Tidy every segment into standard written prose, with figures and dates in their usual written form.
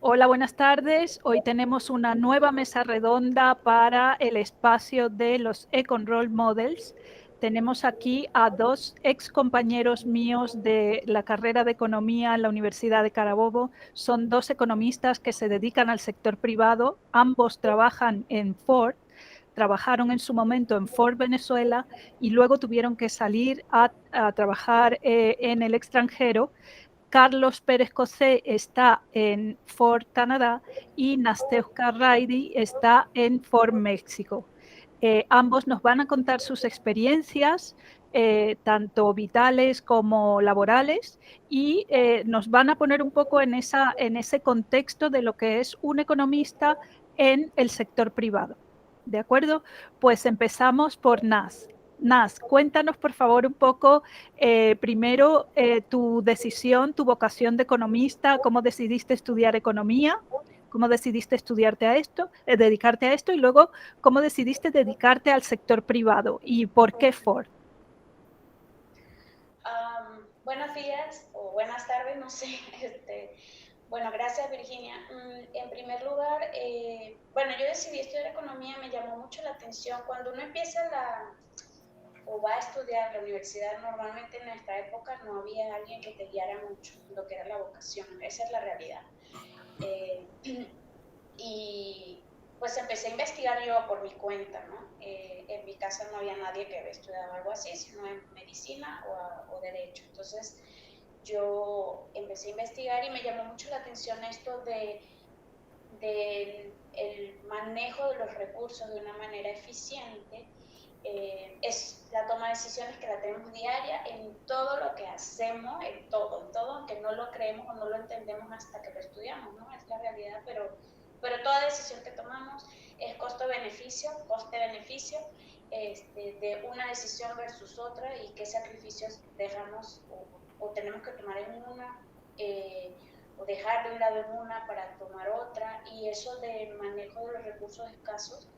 Hola, buenas tardes. Hoy tenemos una nueva mesa redonda para el espacio de los Econ Role Models. Tenemos aquí a dos ex compañeros míos de la carrera de economía en la Universidad de Carabobo. Son dos economistas que se dedican al sector privado. Ambos trabajan en Ford. Trabajaron en su momento en Ford Venezuela y luego tuvieron que salir a trabajar en el extranjero. Carlos Pérez Cocé está en Ford Canadá y Nasteuska Carraidi está en Ford México. Ambos nos van a contar sus experiencias, tanto vitales como laborales, y nos van a poner un poco en ese contexto de lo que es un economista en el sector privado. ¿De acuerdo? Pues empezamos por Nas. Nas, cuéntanos por favor un poco primero tu decisión, tu vocación de economista, cómo decidiste estudiar economía, cómo decidiste dedicarte a esto y luego cómo decidiste dedicarte al sector privado y por qué Ford. Buenos días o buenas tardes, no sé. Bueno, gracias Virginia. En primer lugar, bueno, yo decidí estudiar economía, me llamó mucho la atención. Cuando uno empieza o va a estudiar la universidad, normalmente en nuestra época no había alguien que te guiara mucho lo que era la vocación, esa es la realidad. Y pues empecé a investigar yo por mi cuenta, ¿no? En mi casa no había nadie que había estudiado algo así, sino en medicina o derecho. Entonces yo empecé a investigar y me llamó mucho la atención esto del el manejo de los recursos de una manera eficiente. Es la toma de decisiones que la tenemos diaria en todo lo que hacemos, en todo, aunque no lo creemos o no lo entendemos hasta que lo estudiamos, ¿no? Es la realidad, pero toda decisión que tomamos es costo-beneficio, coste-beneficio, de una decisión versus otra y qué sacrificios dejamos o tenemos que tomar en una, o dejar de un lado en una para tomar otra, y eso de manejo de los recursos escasos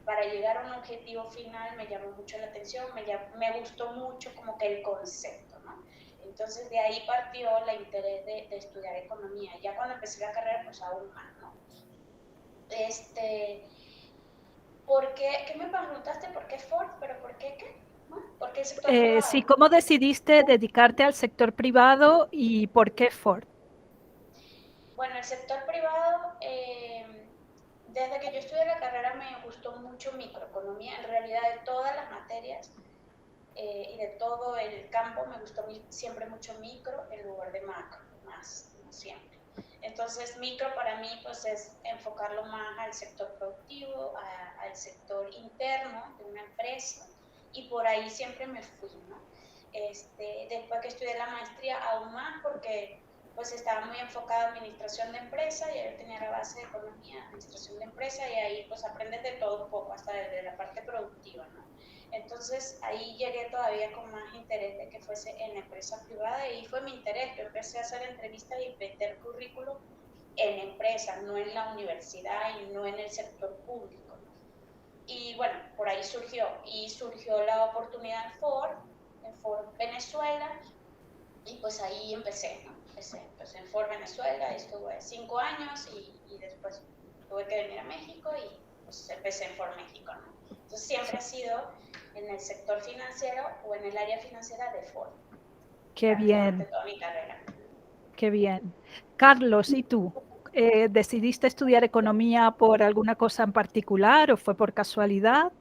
para llegar a un objetivo final me llamó mucho la atención, me gustó mucho como que el concepto, ¿no? Entonces de ahí partió la interés de estudiar economía. Ya cuando empecé la carrera, pues aún más, ¿no? ¿Por qué? ¿Qué me preguntaste? ¿Por qué Ford? ¿Pero por qué qué? ¿No? ¿Por qué el sector privado? Sí, ¿cómo decidiste dedicarte al sector privado y por qué Ford? Bueno, el sector privado, desde que yo estudié la carrera me gustó mucho microeconomía, en realidad de todas las materias y de todo el campo me gustó siempre mucho micro en lugar de macro, más, como siempre. Entonces micro para mí pues es enfocarlo más al sector productivo, al sector interno de una empresa, y por ahí siempre me fui, ¿no? Después que estudié la maestría aún más porque pues estaba muy enfocada en administración de empresa, y yo tenía la base de economía, administración de empresa, y ahí pues aprendes de todo un poco, hasta desde la parte productiva, ¿no? Entonces ahí llegué todavía con más interés de que fuese en la empresa privada, y fue mi interés. Yo empecé a hacer entrevistas y meter currículum en empresas, no en la universidad y no en el sector público, ¿no? Y bueno, por ahí surgió la oportunidad en Ford Venezuela, y pues ahí empecé, ¿no? Empecé en Ford Venezuela, estuve 5 años y después tuve que venir a México y pues empecé en Ford México, ¿no? Entonces siempre ha sido en el sector financiero o en el área financiera de Ford, Qué prácticamente bien, toda mi carrera. qué bien. Carlos, ¿y tú? ¿Decidiste estudiar economía por alguna cosa en particular o fue por casualidad?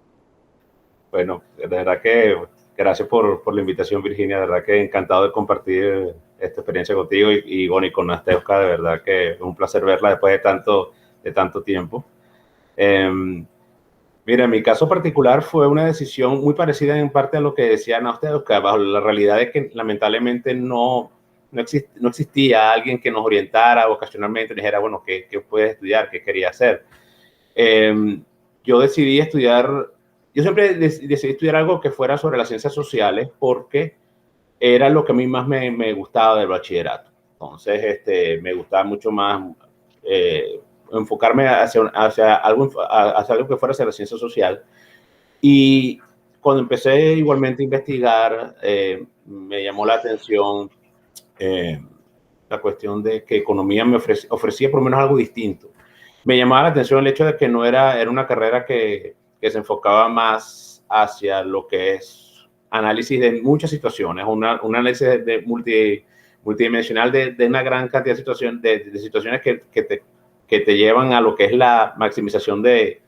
Bueno, de verdad que gracias por la invitación, Virginia. De verdad que encantado de compartir esta experiencia contigo y bueno, y con Nasteuska. De verdad que es un placer verla después de tanto tiempo. Mira, en mi caso particular fue una decisión muy parecida en parte a lo que decía Nasteuska. Bajo la realidad es que lamentablemente no existía alguien que nos orientara vocacionalmente, dijera, bueno, ¿qué puedes estudiar? ¿Qué quería hacer? Yo decidí estudiar, yo siempre decidí estudiar algo que fuera sobre las ciencias sociales porque era lo que a mí más me gustaba del bachillerato. Entonces, me gustaba mucho más enfocarme hacia algo que fuera hacia la ciencia social. Y cuando empecé igualmente a investigar, me llamó la atención la cuestión de que economía me ofrecía por lo menos algo distinto. Me llamaba la atención el hecho de que no era una carrera que se enfocaba más hacia lo que es análisis de muchas situaciones, un análisis multidimensional de una gran cantidad de situaciones, de situaciones que te llevan a lo que es la maximización de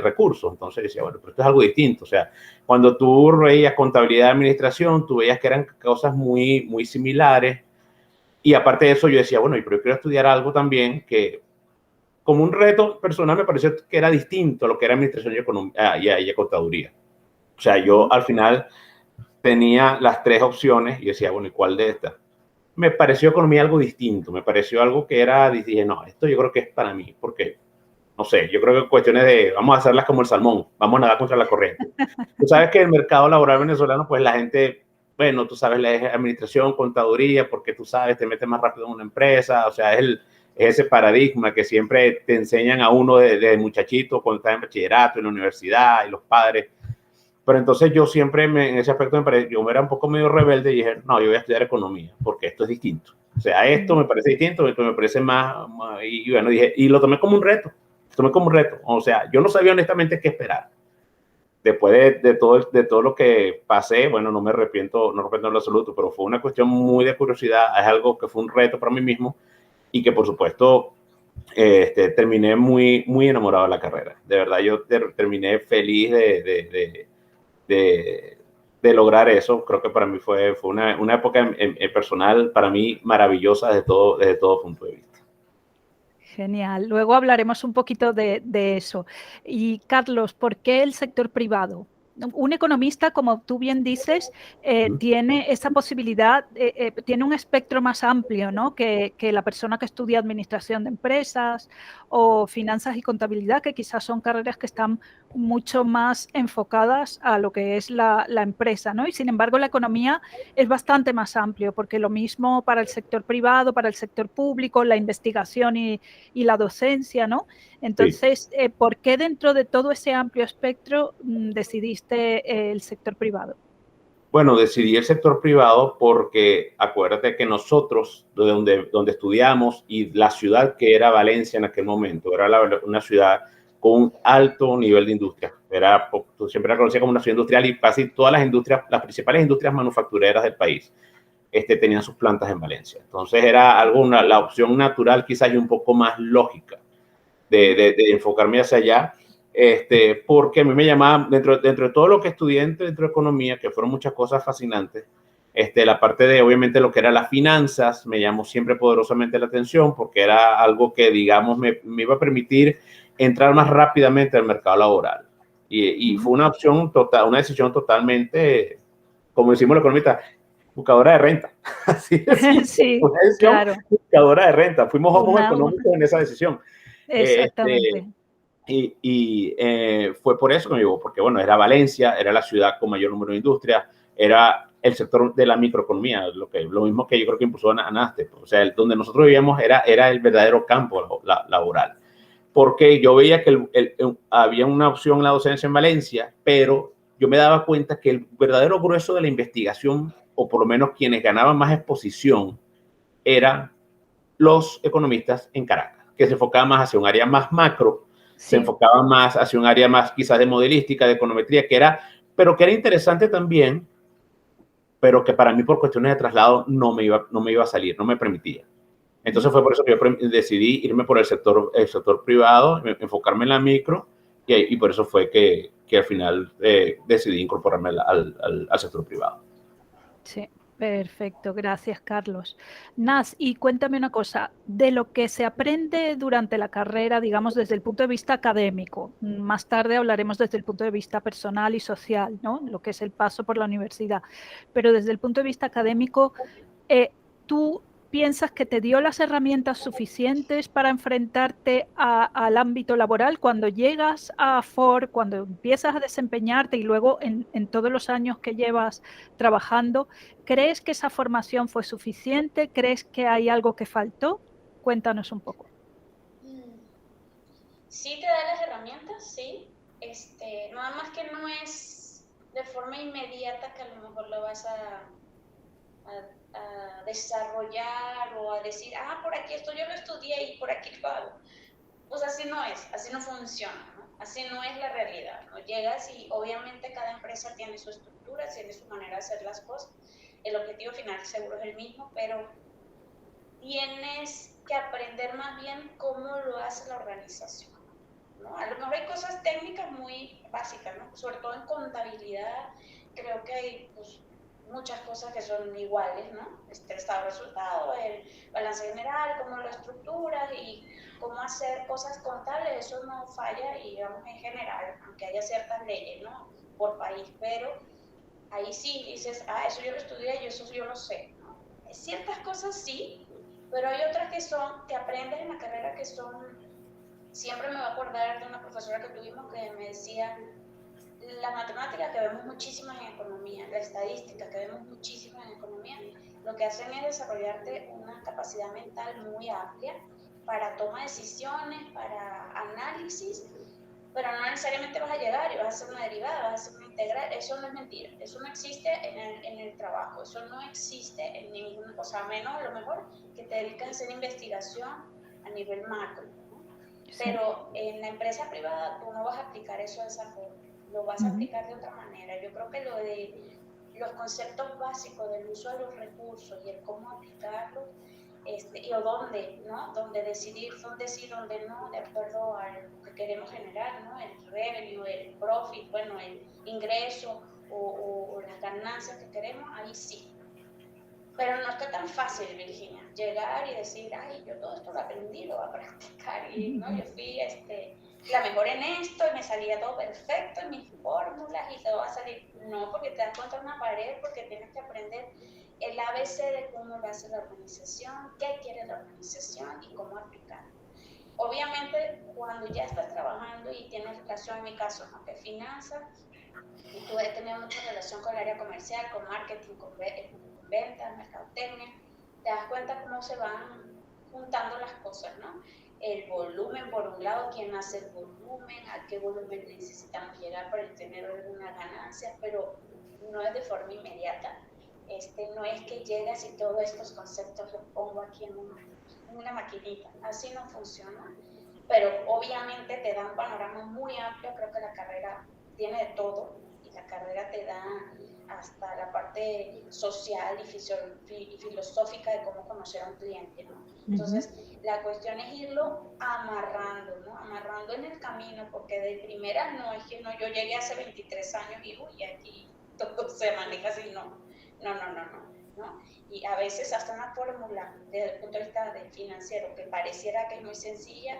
recursos. Entonces decía, bueno, pero esto es algo distinto. O sea, cuando tú veías contabilidad de administración, tú veías que eran cosas muy, muy similares. Y aparte de eso, yo decía, bueno, pero yo quiero estudiar algo también que, como un reto personal, me pareció que era distinto a lo que era administración y contaduría. O sea, yo al final tenía las tres opciones y decía, bueno, ¿y cuál de estas? Me pareció economía algo distinto, me pareció algo que era, dije, no, esto yo creo que es para mí, porque, no sé, yo creo que cuestiones de, vamos a hacerlas como el salmón, vamos a nadar contra la corriente. Tú sabes que el mercado laboral venezolano, pues la gente, bueno, tú sabes, la administración, contaduría, porque tú sabes, te metes más rápido en una empresa, o sea, es ese paradigma que siempre te enseñan a uno de muchachito cuando estás en bachillerato, en la universidad, y los padres. Pero entonces yo siempre, en ese aspecto, yo era un poco medio rebelde y dije, no, yo voy a estudiar economía, porque esto es distinto. O sea, esto me parece distinto, esto me parece más y bueno, dije, y lo tomé como un reto. O sea, yo no sabía honestamente qué esperar. Después de todo lo que pasé, bueno, no me arrepiento en lo absoluto, pero fue una cuestión muy de curiosidad, es algo que fue un reto para mí mismo y que por supuesto terminé muy, muy enamorado de la carrera. De verdad, yo terminé feliz de lograr eso. Creo que para mí fue una época en personal, para mí, maravillosa desde todo punto de vista. Genial. Luego hablaremos un poquito de eso. Y Carlos, ¿por qué el sector privado? Un economista, como tú bien dices, tiene esa posibilidad, tiene un espectro más amplio, ¿no? que la persona que estudia administración de empresas o finanzas y contabilidad, que quizás son carreras que están mucho más enfocadas a lo que es la empresa, ¿no? Y sin embargo, la economía es bastante más amplio, porque lo mismo para el sector privado, para el sector público, la investigación y la docencia, ¿no? Entonces, sí. ¿Por qué dentro de todo ese amplio espectro decidiste el sector privado? Bueno, decidí el sector privado porque acuérdate que nosotros, donde estudiamos, y la ciudad que era Valencia en aquel momento, era una ciudad con un alto nivel de industria. Siempre la conocía como una ciudad industrial y casi todas las principales industrias manufactureras del país tenían sus plantas en Valencia. Entonces era la opción natural quizás y un poco más lógica de enfocarme hacia allá. Porque a mí me llamaba, dentro de todo lo que estudié dentro de economía, que fueron muchas cosas fascinantes, la parte de, obviamente, lo que era las finanzas, me llamó siempre poderosamente la atención, porque era algo que, digamos, me iba a permitir entrar más rápidamente al mercado laboral. Y fue una opción total, una decisión totalmente, como decimos los economistas, buscadora de renta. Así es. Sí, una decisión claro. buscadora de renta. Fuimos homos económicos en esa decisión. Exactamente. Fue por eso que me llevó, porque bueno, era Valencia, era la ciudad con mayor número de industria, era el sector de la microeconomía, lo mismo que yo creo que impulsó a NASTE. O sea, donde nosotros vivíamos era el verdadero campo laboral. Porque yo veía que había una opción en la docencia en Valencia, pero yo me daba cuenta que el verdadero grueso de la investigación, o por lo menos quienes ganaban más exposición, eran los economistas en Caracas, que se enfocaban más hacia un área más macro, sí. Se enfocaba más hacia un área más quizás de modelística, de econometría, pero que era interesante también, pero que para mí por cuestiones de traslado no me iba a salir, no me permitía. Entonces fue por eso que yo decidí irme por el sector privado, enfocarme en la micro, y por eso fue que al final decidí incorporarme al sector privado. Sí. Perfecto, gracias Carlos. Nas, y cuéntame una cosa, de lo que se aprende durante la carrera, digamos desde el punto de vista académico, más tarde hablaremos desde el punto de vista personal y social, ¿no? Lo que es el paso por la universidad, pero desde el punto de vista académico, ¿tú piensas que te dio las herramientas suficientes para enfrentarte al ámbito laboral cuando llegas a Ford, cuando empiezas a desempeñarte y luego en todos los años que llevas trabajando? ¿Crees que esa formación fue suficiente? ¿Crees que hay algo que faltó? Cuéntanos un poco. Sí te da las herramientas, sí. Nada más que no es de forma inmediata que a lo mejor lo vas a desarrollar o a decir, por aquí esto yo lo estudié y por aquí lo hago. Pues así no es, así no funciona, ¿no? Así no es la realidad, ¿no? Llegas y obviamente cada empresa tiene su estructura, tiene su manera de hacer las cosas. El objetivo final seguro es el mismo, pero tienes que aprender más bien cómo lo hace la organización, ¿no? A lo mejor hay cosas técnicas muy básicas, ¿no? Sobre todo en contabilidad, creo que hay pues, muchas cosas que son iguales, ¿no? El estado de resultados, el balance general, cómo lo estructuras y cómo hacer cosas contables, eso no falla y digamos en general, aunque haya ciertas leyes, ¿no? Por país, pero ahí sí dices, eso yo lo estudié y eso yo lo sé, ¿no? Ciertas cosas sí, pero hay otras que aprendes en la carrera que son, siempre me voy a acordar de una profesora que tuvimos que me decía, las matemáticas que vemos muchísimas en economía, la estadística que vemos muchísimas en economía, lo que hacen es desarrollarte una capacidad mental muy amplia para toma de decisiones, para análisis, pero no necesariamente vas a llegar y vas a hacer una derivada, vas a hacer una integral. Eso no es mentira, eso no existe en el trabajo, eso no existe en ninguna cosa, menos a lo mejor que te dedicas a hacer investigación a nivel macro, ¿no? Sí. Pero en la empresa privada tú no vas a aplicar eso de esa forma, lo vas a aplicar de otra manera. Yo creo que lo de los conceptos básicos del uso de los recursos y el cómo aplicarlos, y o dónde, ¿no? Dónde decidir, dónde sí, dónde no, de acuerdo a lo que queremos generar, ¿no? El revenue, el profit, bueno, el ingreso o las ganancias que queremos, ahí sí. Pero no está tan fácil, Virginia, llegar y decir, yo todo esto lo aprendí, lo voy a practicar, y ¿no? Yo fui la mejor en esto, y me salía todo perfecto en mis fórmulas, y te va a salir, no, porque te das contra una pared, porque tienes que aprender el ABC de cómo lo hace la organización, qué quiere la organización y cómo aplicarlo. Obviamente, cuando ya estás trabajando y tienes relación, en mi caso, ¿no? Que finanzas, y tú he tenido mucha relación con el área comercial, con marketing, con ventas, mercadotecnia, te das cuenta cómo se van juntando las cosas, ¿no? El volumen, por un lado, quién hace el volumen, a qué volumen necesitamos llegar para tener algunas ganancias, pero no es de forma inmediata. No es que llegas y todos estos conceptos los pongo aquí en una maquinita, así no funciona, pero obviamente te da un panorama muy amplio. Creo que la carrera tiene de todo y la carrera te da hasta la parte social y filosófica de cómo conocer a un cliente, ¿no? Entonces, la cuestión es irlo amarrando, ¿no? Amarrando en el camino, porque de primera no es que no, yo llegué hace 23 años y aquí todo se maneja así, no. Y a veces hasta una fórmula desde el punto de vista financiero que pareciera que es muy sencilla,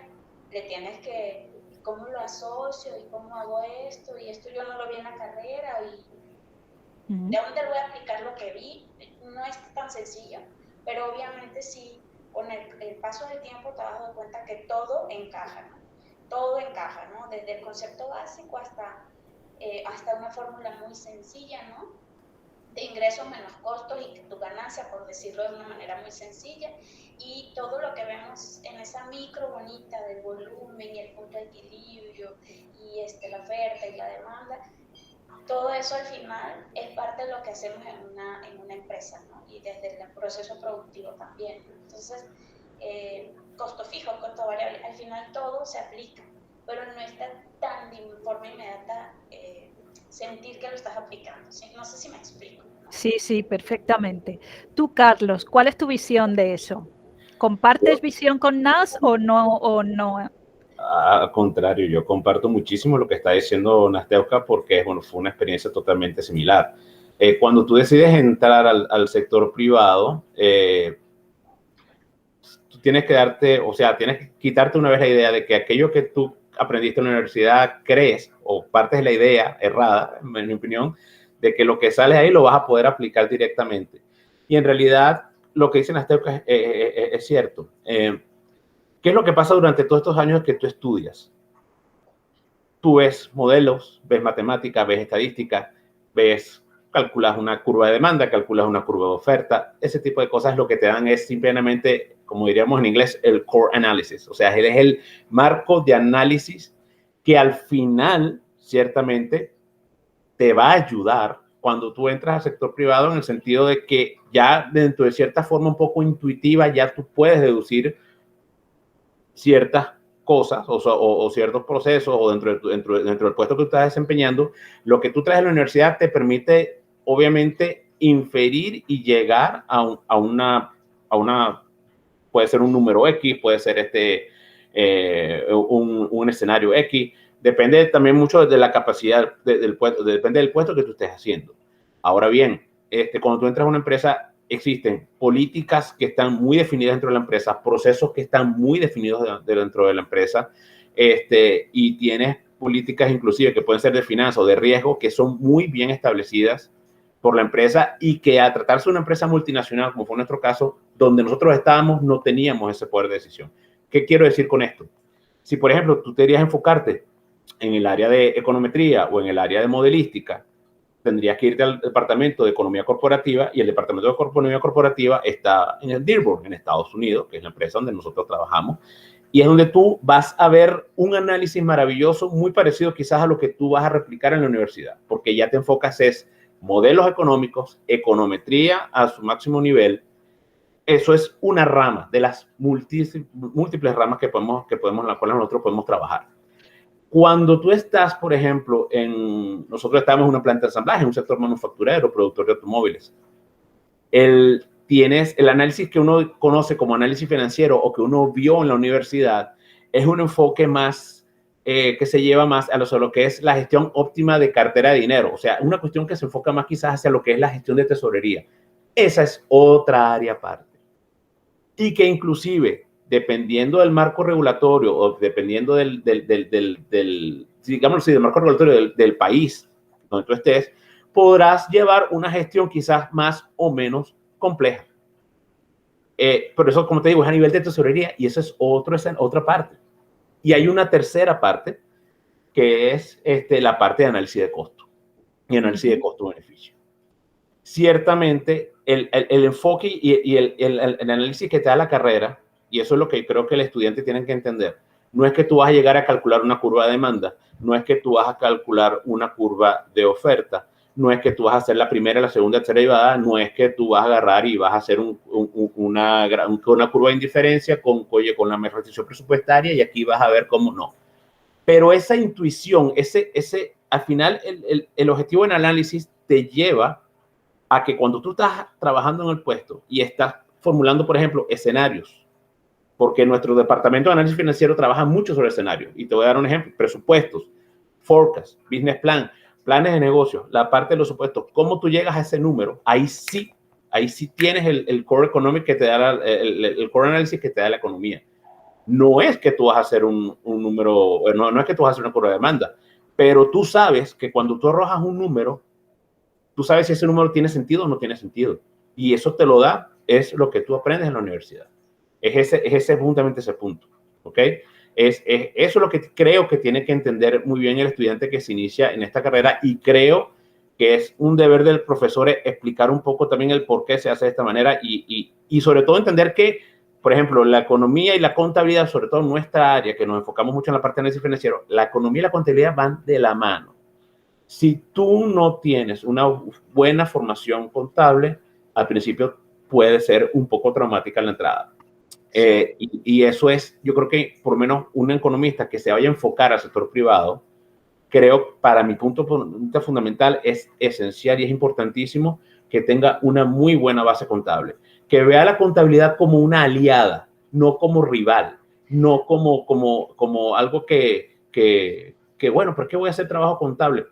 le tienes que, ¿cómo lo asocio? ¿Y cómo hago esto? Y esto yo no lo vi en la carrera, y ¿de dónde voy a aplicar lo que vi? No es tan sencillo, pero obviamente sí, con el paso del tiempo te has dado cuenta que todo encaja, ¿no? Todo encaja, ¿no? Desde el concepto básico hasta una fórmula muy sencilla, ¿no? De ingresos menos costos y tu ganancia, por decirlo de una manera muy sencilla, y todo lo que vemos en esa micro bonita del volumen y el punto de equilibrio y la oferta y la demanda, todo eso al final es parte de lo que hacemos en una empresa, ¿no? Y desde el proceso productivo también, ¿no? Entonces, costo fijo, costo variable, al final todo se aplica, pero no está tan de forma inmediata sentir que lo estás aplicando, ¿sí? No sé si me explico, ¿no? Sí, perfectamente. Tú, Carlos, ¿cuál es tu visión de eso? ¿Compartes visión con NAS o no? Al contrario, yo comparto muchísimo lo que está diciendo Nasteuska, porque bueno, fue una experiencia totalmente similar. Cuando tú decides entrar al sector privado, tú tienes que tienes que quitarte una vez la idea de que aquello que tú aprendiste en la universidad crees o partes de la idea errada, en mi opinión, de que lo que sale ahí lo vas a poder aplicar directamente. Y en realidad, lo que dice Nasteuska es cierto. ¿Qué es lo que pasa durante todos estos años que tú estudias? Tú ves modelos, ves matemáticas, ves estadística, calculas una curva de demanda, calculas una curva de oferta. Ese tipo de cosas lo que te dan es simplemente, como diríamos en inglés, el core analysis. O sea, es el marco de análisis que al final, ciertamente, te va a ayudar cuando tú entras al sector privado, en el sentido de que ya dentro de cierta forma un poco intuitiva, ya tú puedes deducir ciertas cosas o ciertos procesos o dentro del puesto que tú estás desempeñando. Lo que tú traes en la universidad te permite, obviamente, inferir y llegar a una, puede ser un número X, puede ser un escenario X. Depende también mucho de la capacidad del puesto, depende del puesto que tú estés haciendo. Ahora bien, cuando tú entras a una empresa, existen políticas que están muy definidas dentro de la empresa, procesos que están muy definidos dentro de la empresa, y tienes políticas inclusive que pueden ser de finanzas o de riesgo que son muy bien establecidas por la empresa y que al tratarse de una empresa multinacional, como fue nuestro caso, donde nosotros estábamos, no teníamos ese poder de decisión. ¿Qué quiero decir con esto? Si, por ejemplo, tú querías enfocarte en el área de econometría o en el área de modelística, tendrías que irte al departamento de economía corporativa, y el departamento de economía corporativa está en el Dearborn, en Estados Unidos, que es la empresa donde nosotros trabajamos, y es donde tú vas a ver un análisis maravilloso, muy parecido quizás a lo que tú vas a replicar en la universidad, porque ya te enfocas es modelos económicos, econometría a su máximo nivel. Eso es una rama de las múltiples ramas que podemos, en las cuales nosotros podemos trabajar. Cuando tú estás, por ejemplo, nosotros estamos en una planta de ensamblaje, en un sector manufacturero, productor de automóviles. Tienes el análisis que uno conoce como análisis financiero o que uno vio en la universidad, es un enfoque más que se lleva más a lo que es la gestión óptima de cartera de dinero. O sea, una cuestión que se enfoca más quizás hacia lo que es la gestión de tesorería. Esa es otra área aparte. Y que inclusive, dependiendo del marco regulatorio o dependiendo digamos así, del marco regulatorio del país donde tú estés, podrás llevar una gestión quizás más o menos compleja. Pero eso, como te digo, es a nivel de tesorería y eso es otra parte. Y hay una tercera parte que es la parte de análisis de costo y análisis de costo-beneficio. Ciertamente, el enfoque y el análisis que te da la carrera, y eso es lo que creo que el estudiante tiene que entender, no es que tú vas a llegar a calcular una curva de demanda, no es que tú vas a calcular una curva de oferta, no es que tú vas a hacer la primera, la segunda, tercera derivada, no es que tú vas a agarrar y vas a hacer una curva de indiferencia con la restricción presupuestaria y aquí vas a ver cómo no. Pero esa intuición, al final, el objetivo en análisis te lleva a que cuando tú estás trabajando en el puesto y estás formulando, por ejemplo, escenarios, porque nuestro departamento de análisis financiero trabaja mucho sobre escenarios, y te voy a dar un ejemplo: presupuestos, forecast, business plan, planes de negocio, la parte de los supuestos, cómo tú llegas a ese número, ahí sí tienes el core economic que te da el core análisis que te da la economía. No es que tú vas a hacer un número, no es que tú vas a hacer una curva de demanda, pero tú sabes que cuando tú arrojas un número, tú sabes si ese número tiene sentido o no tiene sentido. Y eso te lo da, es lo que tú aprendes en la universidad. Es justamente ese punto, ¿ok? Eso es lo que creo que tiene que entender muy bien el estudiante que se inicia en esta carrera, y creo que es un deber del profesor explicar un poco también el por qué se hace de esta manera y sobre todo entender que, por ejemplo, la economía y la contabilidad, sobre todo en nuestra área, que nos enfocamos mucho en la parte de análisis financiero, la economía y la contabilidad van de la mano. Si tú no tienes una buena formación contable, al principio puede ser un poco traumática la entrada. Y eso es, yo creo que por lo menos un economista que se vaya a enfocar al sector privado, creo, para mi punto fundamental, es esencial y es importantísimo que tenga una muy buena base contable, que vea la contabilidad como una aliada, no como rival, no como algo que bueno, ¿por qué voy a hacer trabajo contable?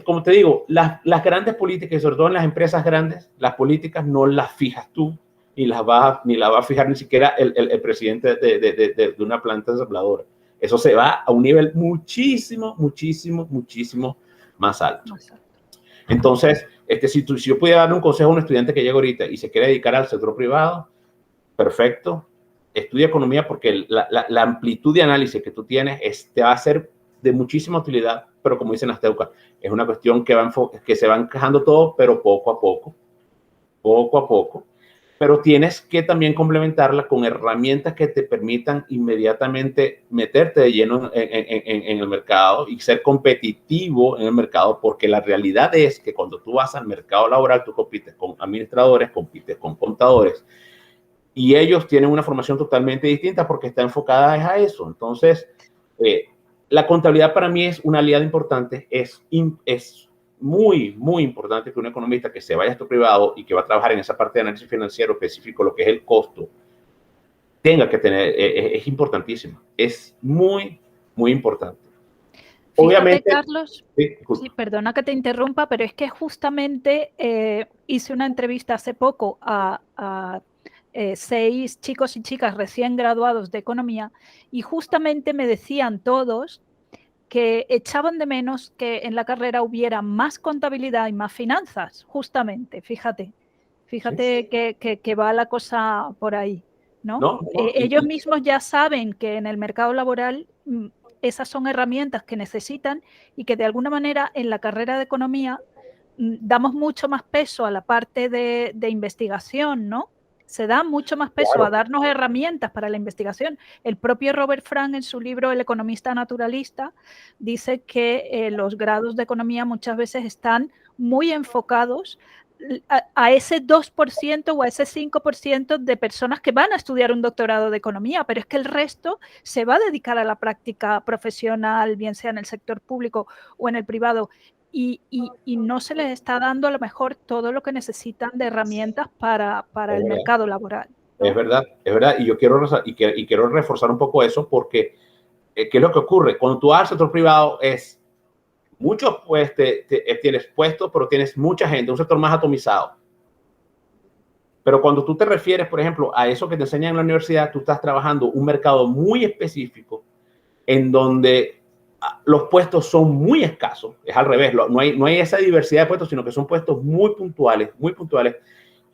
Como te digo, las grandes políticas, y sobre todo en las empresas grandes, las políticas no las fijas tú, ni la va a fijar ni siquiera el presidente de una planta ensambladora. Eso se va a un nivel muchísimo más alto. Entonces, si yo pudiera darle un consejo a un estudiante que llega ahorita y se quiere dedicar al sector privado, perfecto, estudia economía, porque la amplitud de análisis que tú tienes te va a ser de muchísima utilidad, pero como dicen las teucas, es una cuestión que se va encajando todo, pero poco a poco. pero tienes que también complementarla con herramientas que te permitan inmediatamente meterte de lleno en el mercado y ser competitivo en el mercado, porque la realidad es que cuando tú vas al mercado laboral, tú compites con administradores, compites con contadores, y ellos tienen una formación totalmente distinta porque está enfocada a eso. Entonces, la contabilidad para mí es una aliada importante, es muy, muy importante que un economista que se vaya a esto privado y que va a trabajar en esa parte de análisis financiero específico, lo que es el costo, tenga que tener, es importantísimo. Es muy, muy importante. Fíjate, Obviamente, Carlos, sí, perdona que te interrumpa, pero es que justamente hice una entrevista hace poco a 6 chicos y chicas recién graduados de economía y justamente me decían todos que echaban de menos que en la carrera hubiera más contabilidad y más finanzas, justamente, fíjate Sí. que va la cosa por ahí, ¿no? No, ellos mismos ya saben que en el mercado laboral esas son herramientas que necesitan y que de alguna manera en la carrera de economía damos mucho más peso a la parte de investigación, ¿no? Se da mucho más peso claro, a darnos herramientas para la investigación. El propio Robert Frank en su libro El economista naturalista dice que los grados de economía muchas veces están muy enfocados a ese 2% o a ese 5% de personas que van a estudiar un doctorado de economía, pero es que el resto se va a dedicar a la práctica profesional, bien sea en el sector público o en el privado. Y no se les está dando a lo mejor todo lo que necesitan de herramientas para el mercado laboral, ¿no? Es verdad. Y yo quiero reforzar un poco eso porque, ¿qué es lo que ocurre? Cuando tú vas al sector privado es muchos, pues, tienes puestos, pero tienes mucha gente, un sector más atomizado. Pero cuando tú te refieres, por ejemplo, a eso que te enseñan en la universidad, tú estás trabajando un mercado muy específico en donde los puestos son muy escasos. Es al revés, no hay esa diversidad de puestos, sino que son puestos muy puntuales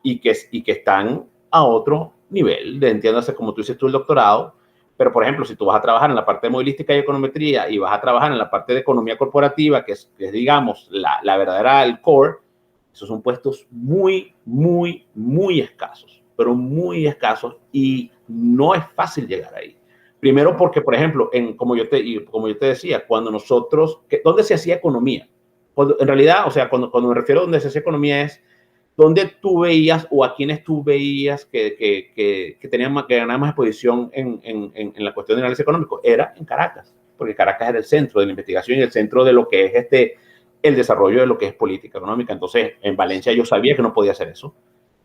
y que están a otro nivel, entiéndase, como tú dices tú, el doctorado. Pero, por ejemplo, si tú vas a trabajar en la parte de modelística y econometría y vas a trabajar en la parte de economía corporativa, que es digamos, la verdadera, el core, esos son puestos muy, muy, muy escasos, pero muy escasos, y no es fácil llegar ahí. Primero porque, por ejemplo, como yo te decía, cuando nosotros, ¿dónde se hacía economía? En realidad, o sea, cuando me refiero a donde se hacía economía es donde tú veías o a quienes tú veías que ganaban más exposición en la cuestión de análisis económico, era en Caracas, porque Caracas era el centro de la investigación y el centro de lo que es el desarrollo de lo que es política económica. Entonces, en Valencia yo sabía que no podía hacer eso.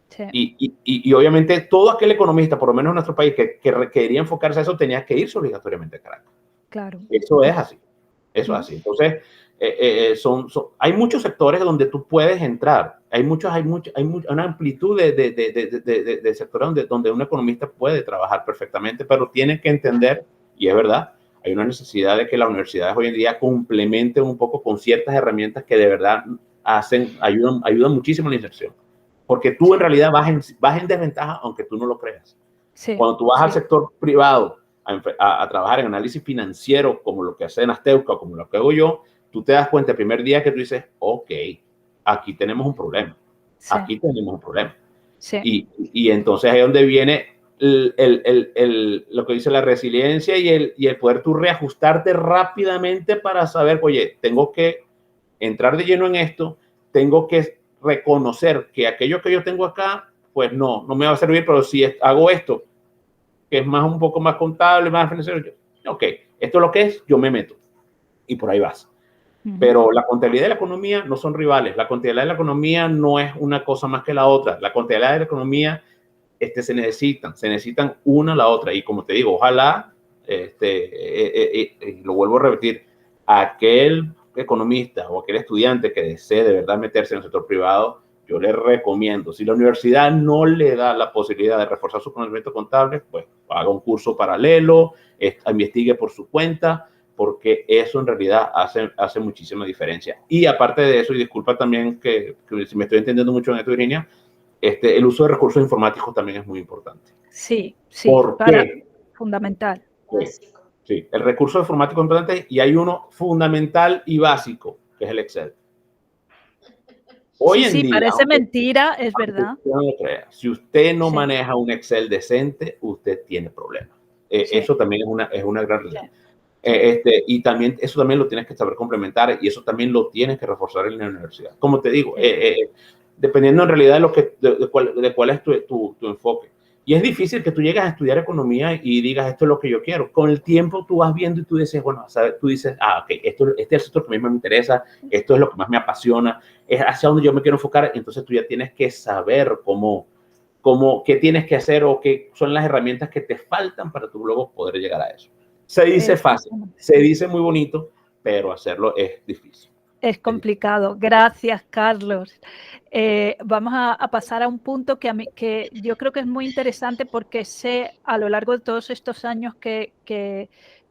Sí. Y obviamente todo aquel economista, por lo menos en nuestro país, que quería enfocarse a eso, tenía que irse obligatoriamente a Caracas. Claro. Eso es así. Eso es así. Entonces, hay muchos sectores donde tú puedes entrar. Hay una amplitud de sectores donde un economista puede trabajar perfectamente, pero tiene que entender, y es verdad, hay una necesidad de que las universidades hoy en día complementen un poco con ciertas herramientas que de verdad ayudan muchísimo a la inserción. Porque tú en realidad vas en desventaja aunque tú no lo creas. Sí, cuando tú vas al sector privado a trabajar en análisis financiero, como lo que hace en Asteuca o como lo que hago yo, tú te das cuenta el primer día que tú dices, ok, aquí tenemos un problema. Sí. Aquí tenemos un problema. Sí. Y entonces ahí es donde viene lo que dice la resiliencia y el poder tú reajustarte rápidamente para saber, oye, tengo que entrar de lleno en esto, tengo que reconocer que aquello que yo tengo acá, pues no me va a servir, pero si hago esto, que es un poco más contable, más financiero, ok, esto es lo que es, yo me meto y por ahí vas. Pero la contabilidad y la economía no son rivales. La contabilidad y la economía no es una cosa más que la otra. La contabilidad y la economía se necesitan una a la otra. Y como te digo, ojalá, lo vuelvo a repetir, aquel economista o aquel estudiante que desee de verdad meterse en el sector privado, yo le recomiendo, si la universidad no le da la posibilidad de reforzar su conocimiento contable, pues haga un curso paralelo, investigue por su cuenta, porque eso en realidad hace muchísima diferencia. Y aparte de eso, y disculpa también que si me estoy entendiendo mucho en esto, Virginia, el uso de recursos informáticos también es muy importante. Sí, ¿por qué? Fundamental. Sí, el recurso informático es importante y hay uno fundamental y básico, que es el Excel. Hoy Sí, en sí, día, parece mentira, es verdad. usted no lo crea, si usted no Sí, maneja un Excel decente, usted tiene problemas. sí, Eso también es una gran sí, realidad. sí. Y también eso también lo tienes que saber complementar y eso también lo tienes que reforzar en la universidad. Como te digo, Sí. dependiendo en realidad de, lo que, de cuál es tu enfoque. Y es difícil que tú llegues a estudiar economía y digas, esto es lo que yo quiero. Con el tiempo tú vas viendo y tú dices, bueno, ¿sabes? Tú dices, ok, este es el sector que a mí me interesa, esto es lo que más me apasiona, es hacia donde yo me quiero enfocar. Entonces tú ya tienes que saber qué tienes que hacer o qué son las herramientas que te faltan para tú luego poder llegar a eso. Se dice fácil, Exactamente. se dice muy bonito, pero hacerlo es difícil. Es complicado. Gracias, Carlos. Vamos a pasar a un punto que yo creo que es muy interesante porque sé a lo largo de todos estos años que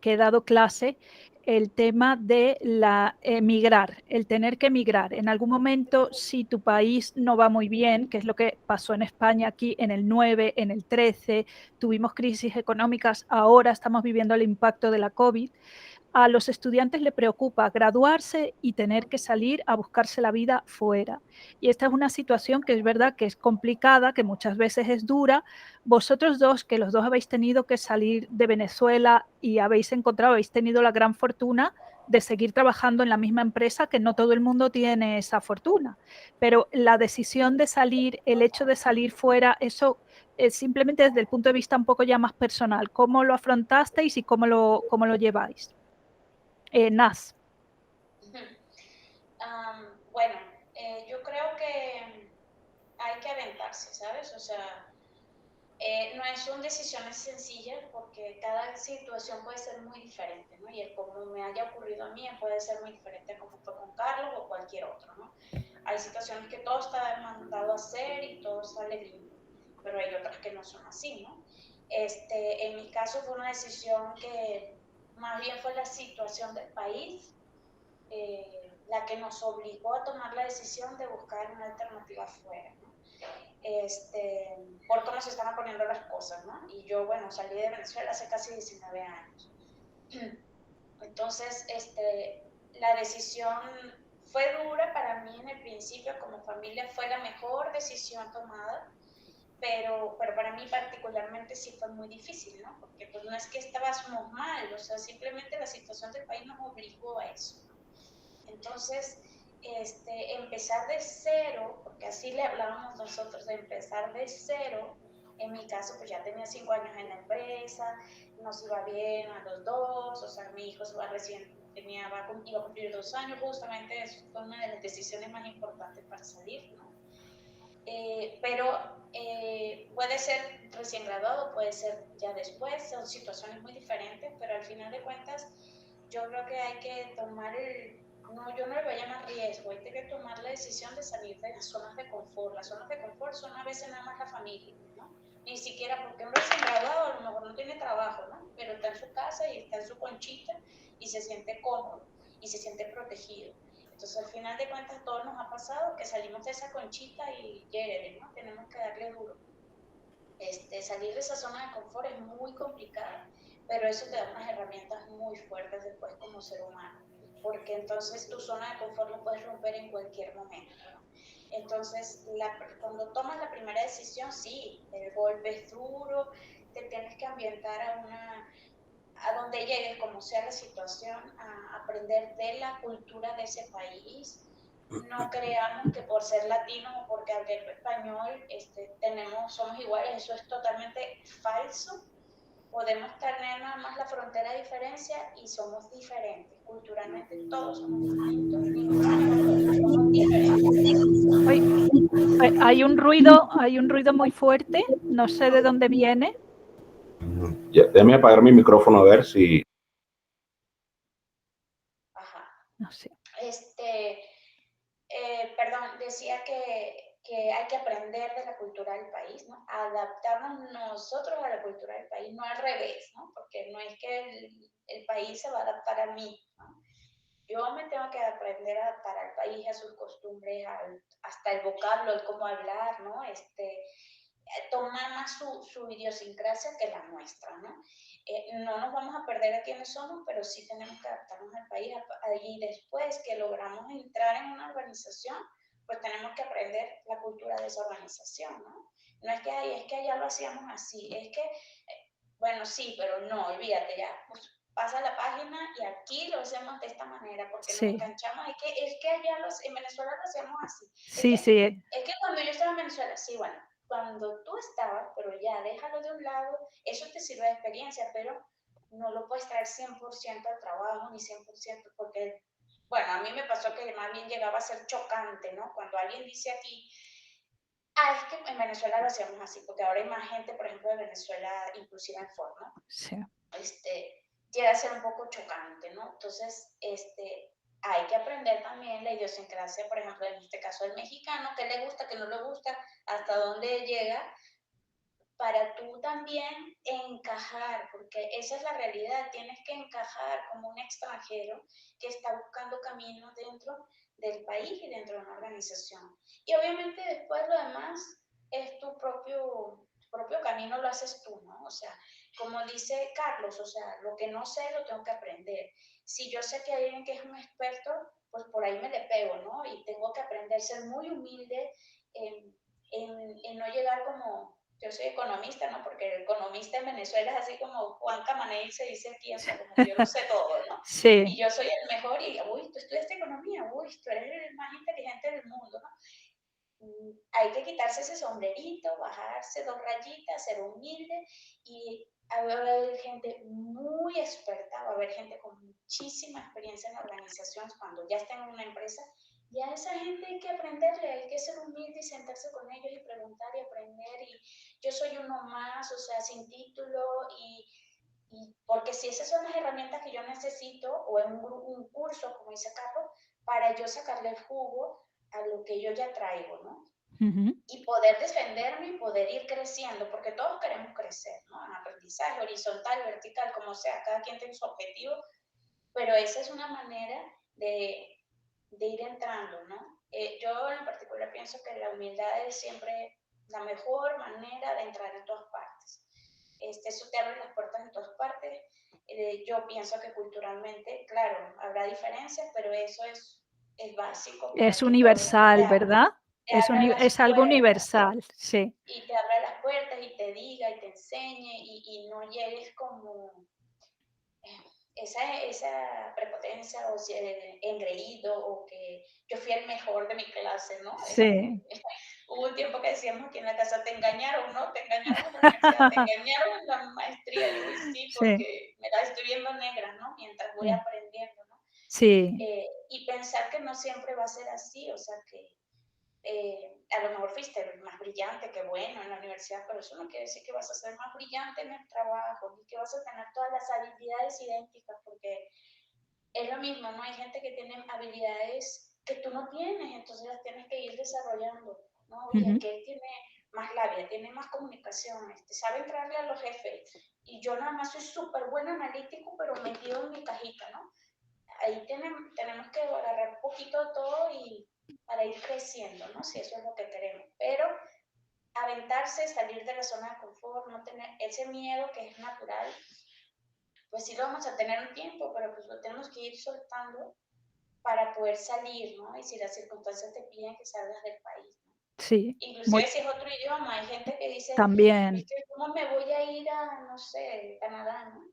he dado clase el tema de emigrar, el tener que emigrar. En algún momento, si tu país no va muy bien, que es lo que pasó en España aquí en el 9, en el 13, tuvimos crisis económicas, ahora estamos viviendo el impacto de la COVID. A los estudiantes les preocupa graduarse y tener que salir a buscarse la vida fuera. Y esta es una situación que es verdad que es complicada, que muchas veces es dura. Vosotros dos, que los dos habéis tenido que salir de Venezuela y habéis tenido la gran fortuna de seguir trabajando en la misma empresa, que no todo el mundo tiene esa fortuna. Pero la decisión de salir, el hecho de salir fuera, eso es simplemente desde el punto de vista un poco ya más personal. ¿Cómo lo afrontasteis y cómo lo lleváis? Nas. Bueno, yo creo que hay que aventarse, ¿sabes? O sea, no son decisiones sencillas porque cada situación puede ser muy diferente, ¿no? Y el cómo me haya ocurrido a mí puede ser muy diferente como fue con Carlos o cualquier otro, ¿no? Hay situaciones que todo está mandado a hacer y todo sale lindo, pero hay otras que no son así, ¿no? En mi caso fue una decisión que más bien fue la situación del país la que nos obligó a tomar la decisión de buscar una alternativa afuera, ¿no? Por cómo se estaban poniendo las cosas, ¿no? Y yo, bueno, salí de Venezuela hace casi 19 años. Entonces, la decisión fue dura para mí en el principio, como familia fue la mejor decisión tomada, pero para mí particularmente sí fue muy difícil, ¿no? Porque pues no es que estábamos mal, o sea, simplemente la situación del país nos obligó a eso, ¿no? Entonces, empezar de cero, porque así le hablábamos nosotros, de empezar de cero, en mi caso, pues ya tenía 5 años en la empresa, nos iba bien a los dos, o sea, mi hijo se va recién, iba a cumplir 2 años, justamente eso fue una de las decisiones más importantes para salir, ¿no? Pero puede ser recién graduado, puede ser ya después, son situaciones muy diferentes, pero al final de cuentas, yo creo que hay que tomar no, yo no le voy a llamar riesgo, hay que tomar la decisión de salir de las zonas de confort. Las zonas de confort son a veces nada más la familia, ¿no? Ni siquiera porque un recién graduado a lo mejor no tiene trabajo, ¿no? Pero está en su casa y está en su conchita y se siente cómodo y se siente protegido. Entonces, al final de cuentas, a todos nos ha pasado que salimos de esa conchita y llévele, ¿no? Tenemos que darle duro. Salir de esa zona de confort es muy complicado, pero eso te da unas herramientas muy fuertes después como ser humano, porque entonces tu zona de confort lo puedes romper en cualquier momento, ¿no? Entonces, cuando tomas la primera decisión, sí, el golpe es duro, te tienes que ambientar a donde llegues, como sea la situación, a aprender de la cultura de ese país. No creamos que por ser latinos o porque hablar español somos iguales, eso es totalmente falso. Podemos tener nada más la frontera de diferencia y somos diferentes. Culturalmente todos somos distintos, ninguno es mejor que otro, somos diferentes. Hay un ruido muy fuerte, no sé de dónde viene. Ya, déjame apagar mi micrófono a ver si... Ajá. No sé. Perdón, decía que hay que aprender de la cultura del país, ¿no? Adaptarnos nosotros a la cultura del país, no al revés, ¿no? Porque no es que el país se va a adaptar a mí, ¿no? Yo me tengo que aprender a adaptar al país, a sus costumbres, hasta el vocablo, el cómo hablar, ¿no? Tomar más su idiosincrasia que la nuestra, ¿no? No nos vamos a perder a quienes somos, pero sí tenemos que adaptarnos al país y después que logramos entrar en una organización, pues tenemos que aprender la cultura de esa organización, ¿no? No es que, ay, es que allá lo hacíamos así, es que, bueno, sí, pero no, olvídate ya, pues pasa la página y aquí lo hacemos de esta manera, porque nos Sí, enganchamos, es que allá en Venezuela lo hacemos así, sí, sí, es que cuando yo estaba en Venezuela, sí, bueno, cuando tú estabas, pero ya déjalo de un lado, eso te sirve de experiencia, pero no lo puedes traer 100% al trabajo, ni 100%, porque, bueno, a mí me pasó que más bien llegaba a ser chocante, ¿no? Cuando alguien dice aquí, ah, es que en Venezuela lo hacíamos así, porque ahora hay más gente, por ejemplo, de Venezuela, inclusive en forma, sí. llega a ser un poco chocante, ¿no? Entonces, hay que aprender también la idiosincrasia, por ejemplo, en este caso del mexicano, qué le gusta, qué no le gusta, hasta dónde llega, para tú también encajar, porque esa es la realidad, tienes que encajar como un extranjero que está buscando caminos dentro del país y dentro de una organización. Y obviamente después lo demás es tu propio camino, lo haces tú, ¿no? O sea, como dice Carlos, o sea, lo que no sé lo tengo que aprender. Si yo sé que hay alguien que es un experto, pues por ahí me le pego, ¿no? Y tengo que aprender, ser muy humilde en no llegar como, yo soy economista, ¿no? Porque el economista en Venezuela es así como Juan Camaney se dice aquí, o sea, como que yo lo sé todo, ¿no? Sí, Y yo soy el mejor y, uy, tú estudiaste economía, uy, tú eres el más inteligente del mundo, ¿no? Hay que quitarse ese sombrerito, bajarse 2 rayitas, ser humilde y va a haber gente muy experta, va a haber gente con muchísima experiencia en organizaciones cuando ya estén en una empresa. Y a esa gente hay que aprenderle, hay que ser humilde y sentarse con ellos y preguntar y aprender. Y yo soy uno más, o sea, sin título porque si esas son las herramientas que yo necesito, o en un curso, como dice Carlos, para yo sacarle el jugo a lo que yo ya traigo, ¿no? ujú, Y poder defenderme y poder ir creciendo, porque todos queremos crecer, ¿no? En aprendizaje, horizontal, vertical, como sea, cada quien tiene su objetivo, pero esa es una manera de ir entrando, ¿no? Yo en particular pienso que la humildad es siempre la mejor manera de entrar en todas partes. Eso te abre las puertas en todas partes. Yo pienso que culturalmente, claro, habrá diferencias, pero eso es básico para es que todo el mundo universal, ¿verdad? te abra Es las algo puertas universal, sí. y te abra las puertas y te diga y te enseñe y no llegues como esa prepotencia o engreído o que yo fui el mejor de mi clase, ¿no? Sí. Hubo un tiempo que decíamos aquí en la casa, te engañaron, ¿no? Te engañaron en la universidad, te engañaron en la maestría. Digo, y sí, Sí, porque me la estoy viendo negra, ¿no? Mientras voy sí, aprendiendo, ¿no? sí, Y pensar que no siempre va a ser así, o sea, que a lo mejor fuiste el más brillante, que bueno en la universidad, pero eso no quiere decir que vas a ser más brillante en el trabajo, ni que vas a tener todas las habilidades idénticas, porque es lo mismo, ¿no? Hay gente que tiene habilidades que tú no tienes, entonces las tienes que ir desarrollando, ¿no? Oye, ujú, aquel tiene más labia, tiene más comunicación, sabe entrarle a los jefes, y yo nada más soy súper buen analítico, pero metido en mi cajita, ¿no? Ahí tenemos que agarrar un poquito de todo y para ir creciendo, ¿no? Si eso es lo que queremos. Pero aventarse, salir de la zona de confort, no tener ese miedo que es natural, pues sí lo vamos a tener un tiempo, pero pues lo tenemos que ir soltando para poder salir, ¿no? Y si las circunstancias te piden que salgas del país, ¿no? sí, Inclusive muy, si es otro idioma, hay gente que dice, también. ¿cómo me voy a ir a, no sé, Canadá, ¿no?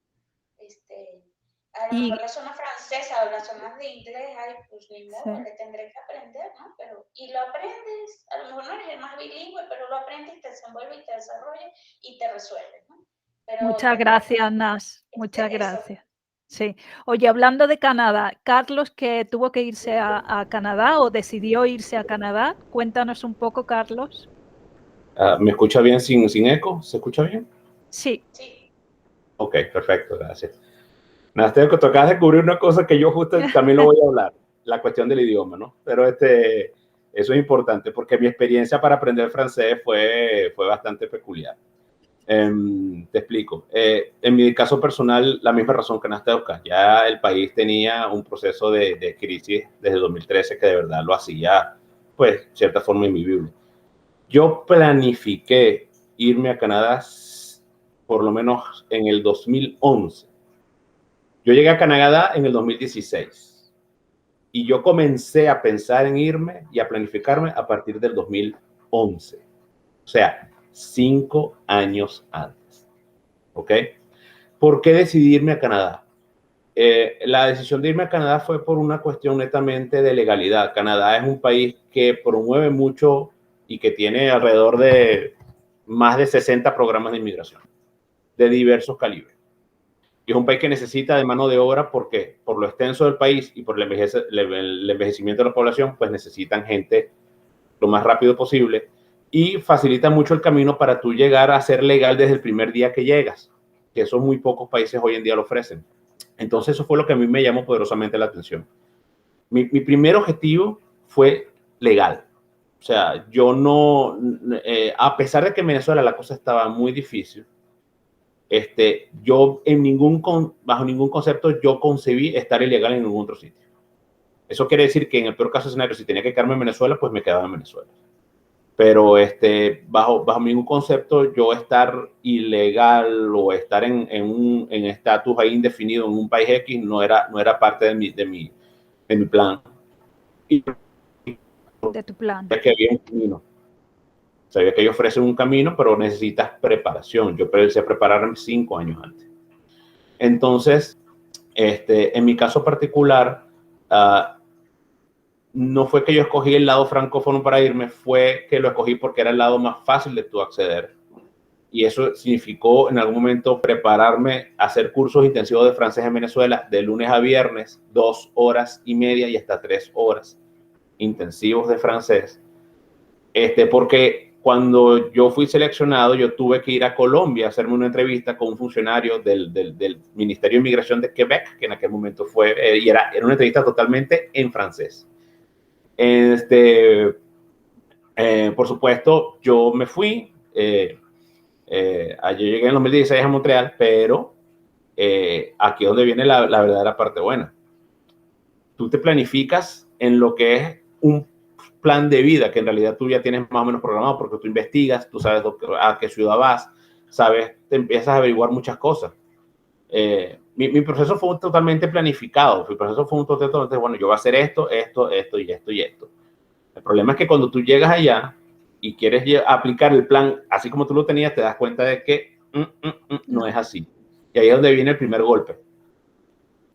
A lo mejor Y la zona francesa o las zonas de inglés, ay, pues ni modo, sí. le tendré que aprender, ¿no? Y lo aprendes, a lo mejor no eres el más bilingüe, pero lo aprendes, te desenvuelves y te desarrollas y te resuelves, ¿no? Pero Muchas recuerda, gracias, Nas. Muchas eso, gracias. Sí. Oye, hablando de Canadá, Carlos, que tuvo que irse a Canadá o decidió irse a Canadá, cuéntanos un poco, Carlos. ¿Me escucha bien sin eco? ¿Se escucha bien? Sí. sí, Ok, perfecto, gracias. Nada, que tú acabas de descubrir una cosa que yo justo también lo voy a hablar, la cuestión del idioma, ¿no? Pero eso es importante porque mi experiencia para aprender francés fue bastante peculiar. Te explico. En mi caso personal, la misma razón que Nasdaq. Ya el país tenía un proceso de crisis desde 2013 que de verdad lo hacía, pues, de cierta forma invivible. Yo planifiqué irme a Canadá por lo menos en el 2011. Yo llegué a Canadá en el 2016. Y yo comencé a pensar en irme y a planificarme a partir del 2011. O sea, 5 años antes. ¿Ok? ¿Por qué decidí irme a Canadá? La decisión de irme a Canadá fue por una cuestión netamente de legalidad. Canadá es un país que promueve mucho y que tiene alrededor de más de 60 programas de inmigración de diversos calibres. Y es un país que necesita de mano de obra porque por lo extenso del país y por el envejecimiento de la población, pues necesitan gente lo más rápido posible y facilita mucho el camino para tú llegar a ser legal desde el primer día que llegas, que eso muy pocos países hoy en día lo ofrecen. Entonces eso fue lo que a mí me llamó poderosamente la atención. Mi primer objetivo fue legal. O sea, yo no, a pesar de que en Venezuela la cosa estaba muy difícil, yo bajo ningún concepto yo concebí estar ilegal en ningún otro sitio. Eso quiere decir que en el peor caso escenario, si tenía que quedarme en Venezuela, pues me quedaba en Venezuela. Pero bajo ningún concepto yo estar ilegal o estar en estatus ahí indefinido en un país X no era parte de mi plan. De tu plan. Que había un camino. Sabía que ellos ofrecen un camino, pero necesitas preparación. Yo empecé a prepararme 5 años antes. Entonces, en mi caso particular, no fue que yo escogí el lado francófono para irme, fue que lo escogí porque era el lado más fácil de tú acceder. Y eso significó en algún momento prepararme a hacer cursos intensivos de francés en Venezuela de lunes a viernes, 2 horas y media y hasta 3 horas intensivos de francés. Porque cuando yo fui seleccionado, yo tuve que ir a Colombia a hacerme una entrevista con un funcionario del Ministerio de Inmigración de Quebec, que en aquel momento fue, y era una entrevista totalmente en francés. Por supuesto, yo me fui, yo llegué en 2016 a Montreal, pero aquí es donde viene la verdadera parte buena. Tú te planificas en lo que es un plan de vida que en realidad tú ya tienes más o menos programado porque tú investigas, tú sabes a qué ciudad vas, sabes, te empiezas a averiguar muchas cosas. Mi proceso fue totalmente planificado. Mi proceso fue un totalmente, bueno, yo voy a hacer esto y esto. El problema es que cuando tú llegas allá y quieres aplicar el plan así como tú lo tenías, te das cuenta de que no es así. Y ahí es donde viene el primer golpe.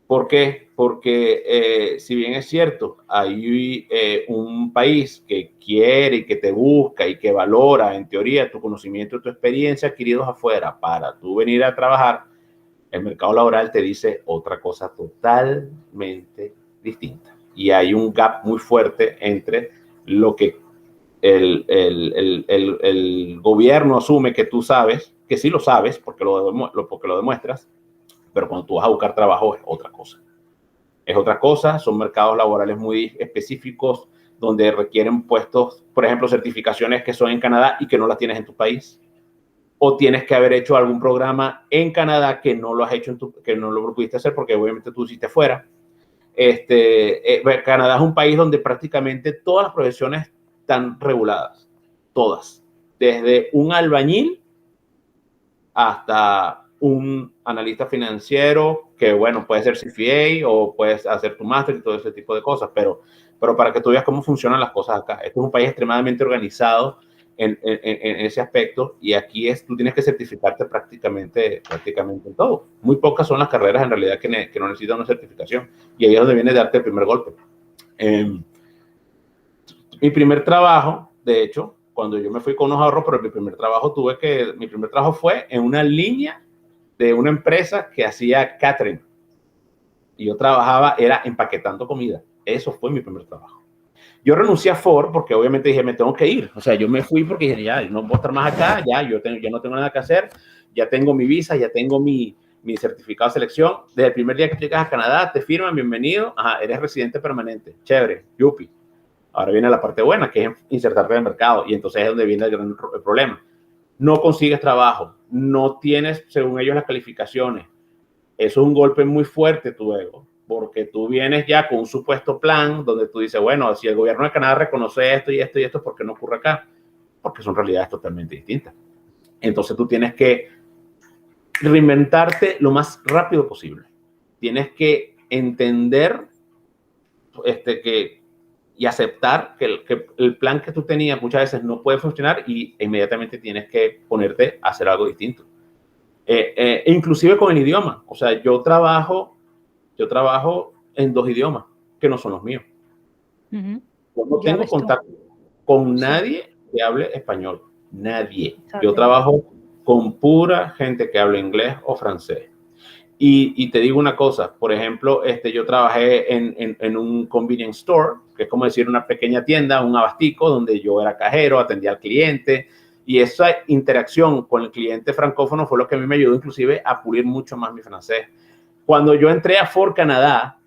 ¿Por qué? Porque si bien es cierto, hay un país que quiere y que te busca y que valora, en teoría, tu conocimiento y tu experiencia adquiridos afuera para tú venir a trabajar, el mercado laboral te dice otra cosa totalmente distinta. Y hay un gap muy fuerte entre lo que el gobierno asume que tú sabes, que sí lo sabes porque lo demuestras, pero cuando tú vas a buscar trabajo es otra cosa. Es otra cosa, son mercados laborales muy específicos donde requieren puestos, por ejemplo, certificaciones que son en Canadá y que no las tienes en tu país. O tienes que haber hecho algún programa en Canadá que no lo has hecho, que no lo pudiste hacer porque obviamente tú hiciste fuera. Canadá es un país donde prácticamente todas las profesiones están reguladas. Todas. Desde un albañil hasta un analista financiero, que bueno, puede ser CFA o puedes hacer tu máster y todo ese tipo de cosas, pero para que tú veas cómo funcionan las cosas acá. Este es un país extremadamente organizado en ese aspecto y aquí tú tienes que certificarte prácticamente en todo. Muy pocas son las carreras en realidad que no necesitan una certificación y ahí es donde viene de darte el primer golpe. Mi primer trabajo, de hecho, cuando yo me fui con unos ahorros, pero mi primer trabajo fue en una línea de una empresa que hacía catering. Y yo era empaquetando comida. Eso fue mi primer trabajo. Yo renuncié a Ford porque obviamente dije, me tengo que ir. O sea, yo me fui porque dije, ya, no voy a estar más acá, ya no tengo nada que hacer, ya tengo mi visa, ya tengo mi certificado de selección. Desde el primer día que llegas a Canadá, te firman, bienvenido, eres residente permanente, chévere, yupi. Ahora viene la parte buena, que es insertarte en el mercado, y entonces es donde viene el problema. No consigues trabajo, no tienes, según ellos, las calificaciones. Eso es un golpe muy fuerte tu ego, porque tú vienes ya con un supuesto plan donde tú dices, bueno, si el gobierno de Canadá reconoce esto y esto y esto, ¿por qué no ocurre acá? Porque son realidades totalmente distintas. Entonces tú tienes que reinventarte lo más rápido posible. Tienes que entender y aceptar que el plan que tú tenías muchas veces no puede funcionar y inmediatamente tienes que ponerte a hacer algo distinto. Inclusive con el idioma. O sea, yo trabajo en 2 idiomas que no son los míos. Ujú. Yo no Ya tengo ves tú. contacto con Sí. nadie que hable español. Nadie. Exacto. Yo trabajo con pura gente que habla inglés o francés. Y te digo una cosa, por ejemplo, yo trabajé en un convenience store, que es como decir una pequeña tienda, un abastico, donde yo era cajero, atendía al cliente, y esa interacción con el cliente francófono fue lo que a mí me ayudó inclusive a pulir mucho más mi francés. Cuando yo entré a Ford Canadá,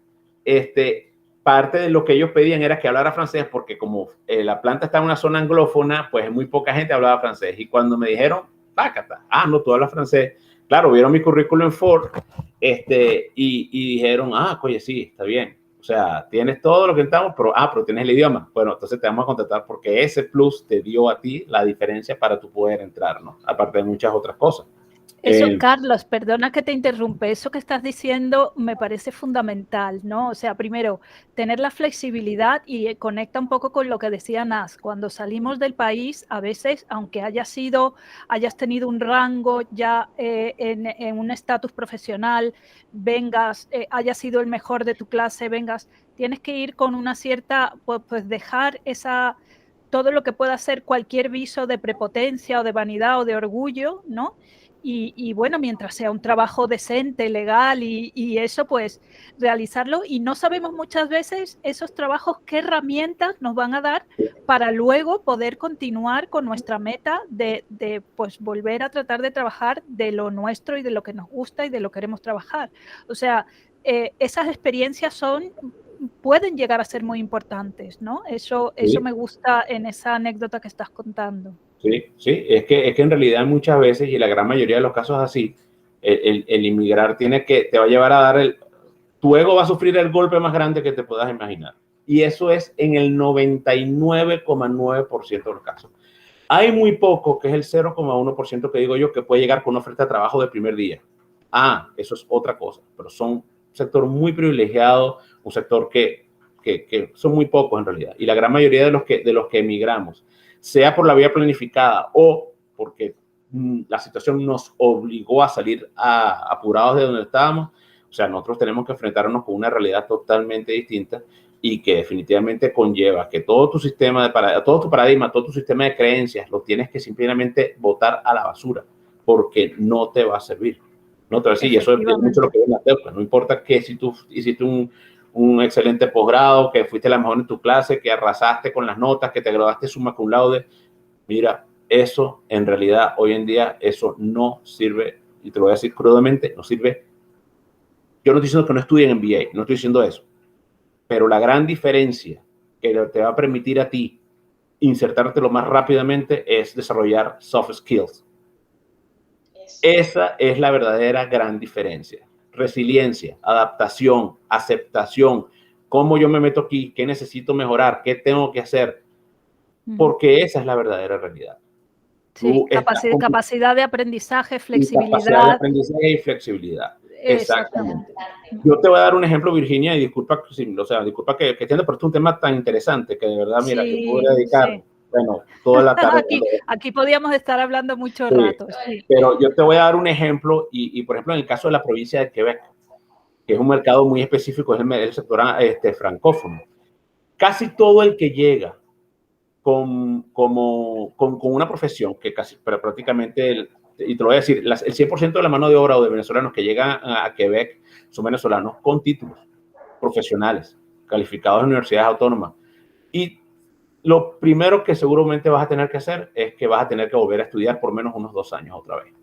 parte de lo que ellos pedían era que hablara francés, porque como la planta está en una zona anglófona, pues muy poca gente hablaba francés. Y cuando me dijeron, pácata, no, tú hablas francés. Claro, vieron mi currículum en Ford y dijeron, oye, sí, está bien. O sea, tienes todo lo que necesitamos, pero tienes el idioma. Bueno, entonces te vamos a contratar porque ese plus te dio a ti la diferencia para tú poder entrar, ¿no? Aparte de muchas otras cosas. Eso, Carlos, perdona que te interrumpe, eso que estás diciendo me parece fundamental, ¿no? O sea, primero, tener la flexibilidad y conecta un poco con lo que decía Nas, cuando salimos del país, a veces, aunque hayas tenido un rango ya en un estatus profesional, vengas, hayas sido el mejor de tu clase, vengas, tienes que ir con una cierta, pues dejar todo lo que pueda ser cualquier viso de prepotencia o de vanidad o de orgullo, ¿no? Y bueno, mientras sea un trabajo decente, legal y eso, pues realizarlo. Y no sabemos muchas veces esos trabajos qué herramientas nos van a dar para luego poder continuar con nuestra meta de pues volver a tratar de trabajar de lo nuestro y de lo que nos gusta y de lo que queremos trabajar. O sea, esas experiencias pueden llegar a ser muy importantes, ¿no? Eso me gusta en esa anécdota que estás contando. Sí, es que en realidad muchas veces, y la gran mayoría de los casos así, el inmigrar te va a llevar a dar tu ego va a sufrir el golpe más grande que te puedas imaginar. Y eso es en el 99,9% de los casos. Hay muy poco, que es el 0,1% que digo yo, que puede llegar con una oferta de trabajo del primer día. Eso es otra cosa, pero son un sector muy privilegiado, un sector que son muy pocos en realidad. Y la gran mayoría de los que emigramos, sea por la vía planificada o porque la situación nos obligó a salir apurados de donde estábamos, o sea, nosotros tenemos que enfrentarnos con una realidad totalmente distinta y que definitivamente conlleva que todo tu sistema todo tu paradigma, todo tu sistema de creencias lo tienes que simplemente botar a la basura porque no te va a servir. No te va a decir, y eso es mucho lo que ven las deudas. No importa que si tú hiciste un excelente posgrado, que fuiste la mejor en tu clase, que arrasaste con las notas, que te graduaste summa cum laude. Mira, eso en realidad hoy en día eso no sirve, y te lo voy a decir crudamente, no sirve. Yo no estoy diciendo que no estudien MBA, no estoy diciendo eso, pero la gran diferencia que te va a permitir a ti insertarte lo más rápidamente es desarrollar soft skills. Esa es la verdadera gran diferencia. Resiliencia, adaptación, aceptación, cómo yo me meto aquí, qué necesito mejorar, qué tengo que hacer, porque esa es la verdadera realidad. Sí, capacidad de aprendizaje, flexibilidad. Capacidad de aprendizaje y flexibilidad. Exactamente. Yo te voy a dar un ejemplo, Virginia, y disculpa que entiendo, pero es un tema tan interesante que de verdad, mira, yo podría dedicar, bueno, toda la tarde. Aquí podíamos estar hablando mucho rato. Sí. Pero yo te voy a dar un ejemplo, y por ejemplo, en el caso de la provincia de Quebec, que es un mercado muy específico, es el sector francófono. Casi todo el que llega con una profesión que pero prácticamente, y te lo voy a decir, el 100% de la mano de obra o de venezolanos que llegan a Quebec son venezolanos con títulos profesionales, calificados en universidades autónomas. Y lo primero que seguramente vas a tener que hacer es que vas a tener que volver a estudiar por menos unos 2 años otra vez.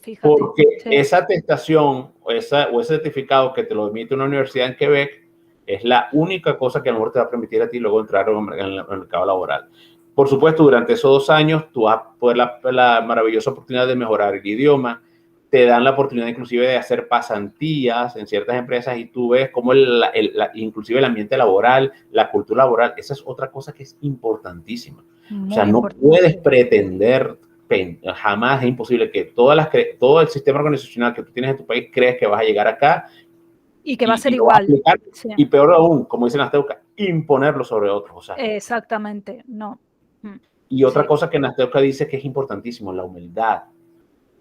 Fíjate, porque esa atestación o ese certificado que te lo emite una universidad en Quebec es la única cosa que a lo mejor te va a permitir a ti luego entrar en el mercado laboral. Por supuesto, durante esos 2 años tú vas a poder la maravillosa oportunidad de mejorar el idioma, te dan la oportunidad inclusive de hacer pasantías en ciertas empresas y tú ves cómo inclusive el ambiente laboral, la cultura laboral, esa es otra cosa que es importantísima. O sea, no puedes pretender, jamás es imposible que todo el sistema organizacional que tú tienes en tu país creas que vas a llegar acá Y que va a ser lo vas igual. aplicar, Sí. y peor aún, como dicen las teucas, imponerlo sobre otros. O sea, exactamente, no. Y otra cosa que Nasteuca dice que es importantísimo, la humildad.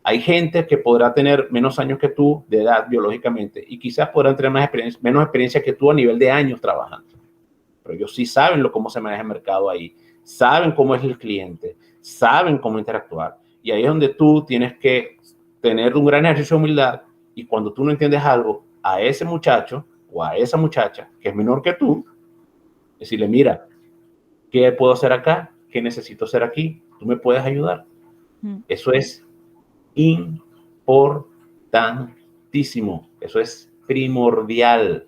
Hay gente que podrá tener menos años que tú de edad biológicamente y quizás podrán tener menos experiencia que tú a nivel de años trabajando. Pero ellos sí saben cómo se maneja el mercado ahí, saben cómo es el cliente, saben cómo interactuar. Y ahí es donde tú tienes que tener un gran ejercicio de humildad y cuando tú no entiendes algo, a ese muchacho o a esa muchacha que es menor que tú, decirle, mira, ¿qué puedo hacer acá? ¿Qué necesito hacer aquí? ¿Tú me puedes ayudar? Eso es importantísimo. Eso es primordial.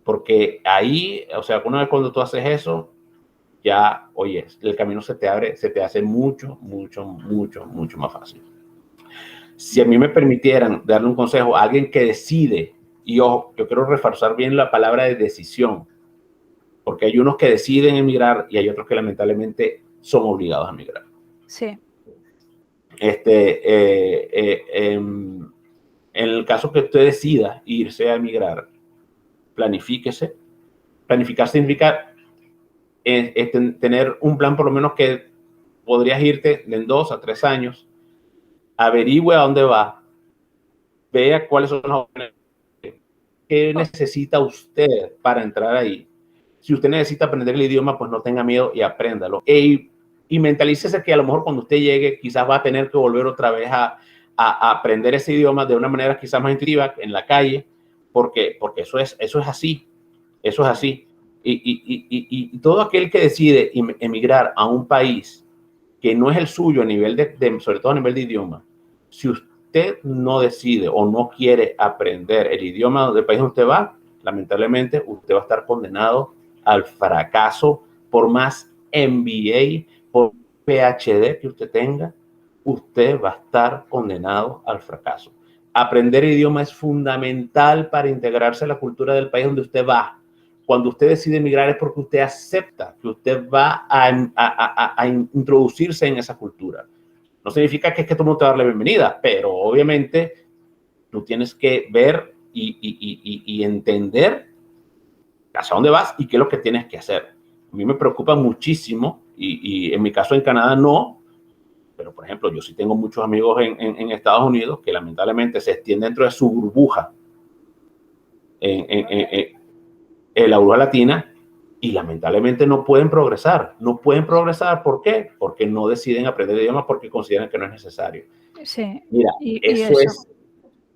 Porque ahí, o sea, una vez cuando tú haces eso, ya, oye, el camino se te abre, se te hace mucho, mucho, mucho, mucho más fácil. Si a mí me permitieran darle un consejo a alguien que decide, y ojo, yo quiero reforzar bien la palabra de decisión, porque hay unos que deciden emigrar y hay otros que lamentablemente son obligados a emigrar. Sí. En el caso que usted decida irse a emigrar, planifíquese. Planificar significa tener un plan por lo menos que podrías irte en 2 a 3 años, averigüe a dónde va, vea cuáles son las opciones, qué necesita usted para entrar ahí. Si usted necesita aprender el idioma, pues no tenga miedo y apréndalo. Y mentalícese que a lo mejor cuando usted llegue, quizás va a tener que volver otra vez a aprender ese idioma de una manera quizás más intuitiva en la calle, porque eso es así. Eso es así. Y todo aquel que decide emigrar a un país que no es el suyo a nivel sobre todo a nivel de idioma, si usted no decide o no quiere aprender el idioma del país donde usted va, lamentablemente usted va a estar condenado al fracaso. Por más MBA, por PhD que usted tenga, usted va a estar condenado al fracaso. Aprender idioma es fundamental para integrarse a la cultura del país donde usted va. Cuando usted decide emigrar es porque usted acepta que usted va a introducirse en esa cultura. No significa que todo el mundo te va a dar la bienvenida, pero obviamente tú tienes que ver y entender hacia dónde vas y qué es lo que tienes que hacer. A mí me preocupa muchísimo y en mi caso en Canadá no, pero por ejemplo yo sí tengo muchos amigos en Estados Unidos que lamentablemente se extienden dentro de su burbuja en la burbuja latina y lamentablemente no pueden progresar. No pueden progresar, ¿por qué? Porque no deciden aprender el idioma porque consideran que no es necesario. Sí. Mira, eso es...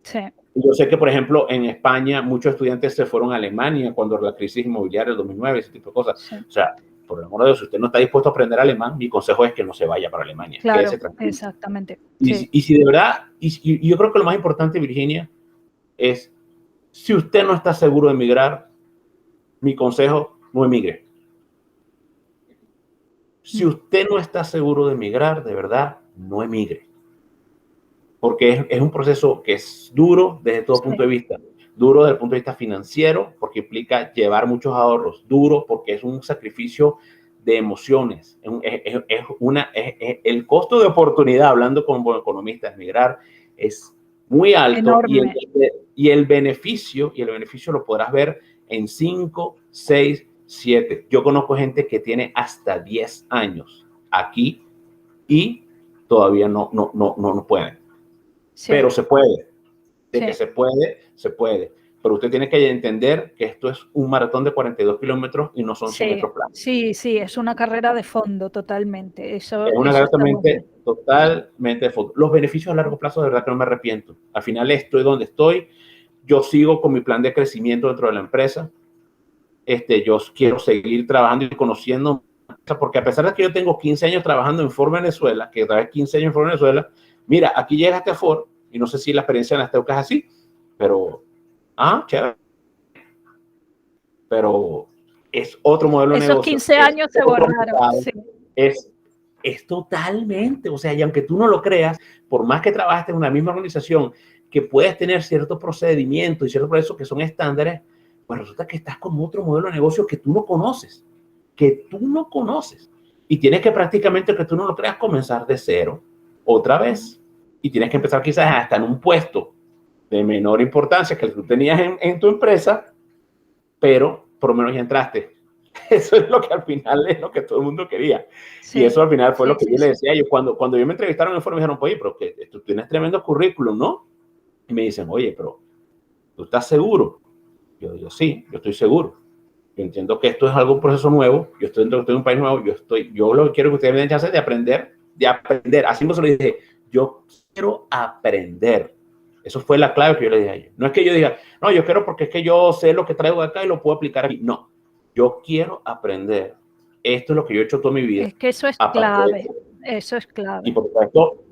Sí. Yo sé que, por ejemplo, en España muchos estudiantes se fueron a Alemania cuando la crisis inmobiliaria del 2009, ese tipo de cosas. Sí. O sea, por el amor de Dios, si usted no está dispuesto a aprender alemán, mi consejo es que no se vaya para Alemania. Claro, quédese tranquilo. Exactamente. Y si de verdad, y yo creo que lo más importante, Virginia, es si usted no está seguro de emigrar, mi consejo, no emigre. Si usted no está seguro de emigrar, de verdad, no emigre. Porque es un proceso que es duro desde todo punto de vista. Duro desde el punto de vista financiero, porque implica llevar muchos ahorros. Duro porque es un sacrificio de emociones. El costo de oportunidad, hablando como economista, de emigrar, es muy alto. Y el beneficio lo podrás ver en 5, 6, 7. Yo conozco gente que tiene hasta 10 años aquí y todavía no pueden. Sí. Pero se puede. De que se puede, se puede. Pero usted tiene que entender que esto es un maratón de 42 kilómetros y no son 100 metros planos. Sí, es una carrera de fondo totalmente. Es una carrera totalmente de fondo. Los beneficios a largo plazo, de verdad que no me arrepiento. Al final estoy donde estoy. Yo sigo con mi plan de crecimiento dentro de la empresa. Yo quiero seguir trabajando y conociendo, porque a pesar de que yo tengo 15 años trabajando en Ford Venezuela, que otra vez 15 años en Ford Venezuela, mira, aquí llegaste a Ford, y no sé si la experiencia en Nasteuca es así, pero, chévere. Pero es otro modelo de negocio. Esos 15 años se borraron. Sí. Es totalmente, o sea, y aunque tú no lo creas, por más que trabajes en una misma organización, que puedes tener ciertos procedimientos y ciertos procesos que son estándares, pues resulta que estás con otro modelo de negocio que tú no conoces. Y tienes que prácticamente, que tú no lo creas, comenzar de cero otra vez. Y tienes que empezar quizás hasta en un puesto de menor importancia que el que tú tenías en tu empresa, pero por lo menos ya entraste. Eso es lo que al final es lo que todo el mundo quería. Sí, y eso al final fue sí, lo que sí, yo le sí. decía a ellos. Cuando yo me entrevistaron en el foro, me dijeron, oye, pero que tú tienes tremendo currículum, ¿no? Y me dicen, oye, pero ¿tú estás seguro? Yo sí, yo estoy seguro. Yo entiendo que esto es algo, un proceso nuevo. Yo estoy en un país nuevo. Yo lo que quiero que ustedes me den chance de aprender. Así mismo se lo dije. Yo quiero aprender. Eso fue la clave que yo le dije a ellos. No es que yo diga, no, yo quiero porque es que yo sé lo que traigo de acá y lo puedo aplicar aquí. No, yo quiero aprender. Esto es lo que yo he hecho toda mi vida. Es que eso es Aparte de clave. eso. Eso es Y clave. por supuesto,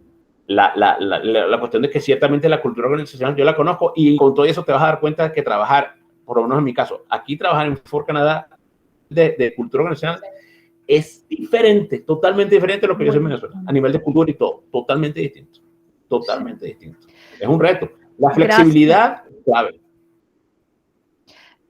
la cuestión de que ciertamente la cultura organizacional yo la conozco y con todo eso te vas a dar cuenta que trabajar, por lo menos en mi caso, aquí trabajar en Ford Canadá de cultura organizacional es diferente, totalmente diferente a lo que yo soy en Venezuela, a nivel de cultura y todo, totalmente distinto, totalmente distinto. Es un reto. La flexibilidad, clave.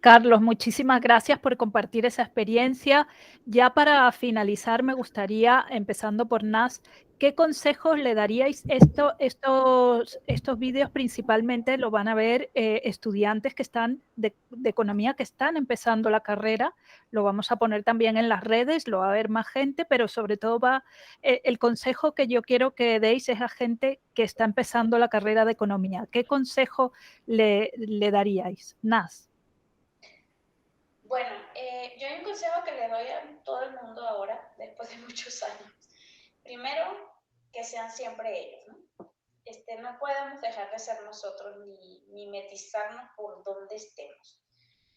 Carlos, muchísimas gracias por compartir esa experiencia. Ya para finalizar, me gustaría, empezando por Nas, ¿qué consejos le daríais? Estos vídeos principalmente lo van a ver estudiantes que están de economía que están empezando la carrera. Lo vamos a poner también en las redes, lo va a ver más gente, pero sobre todo el consejo que yo quiero que deis es a gente que está empezando la carrera de economía. ¿Qué consejo le daríais? Nas. Bueno, yo hay un consejo que le doy a todo el mundo ahora, después de muchos años. Primero, que sean siempre ellos, ¿no? No podemos dejar de ser nosotros ni mimetizarnos por donde estemos.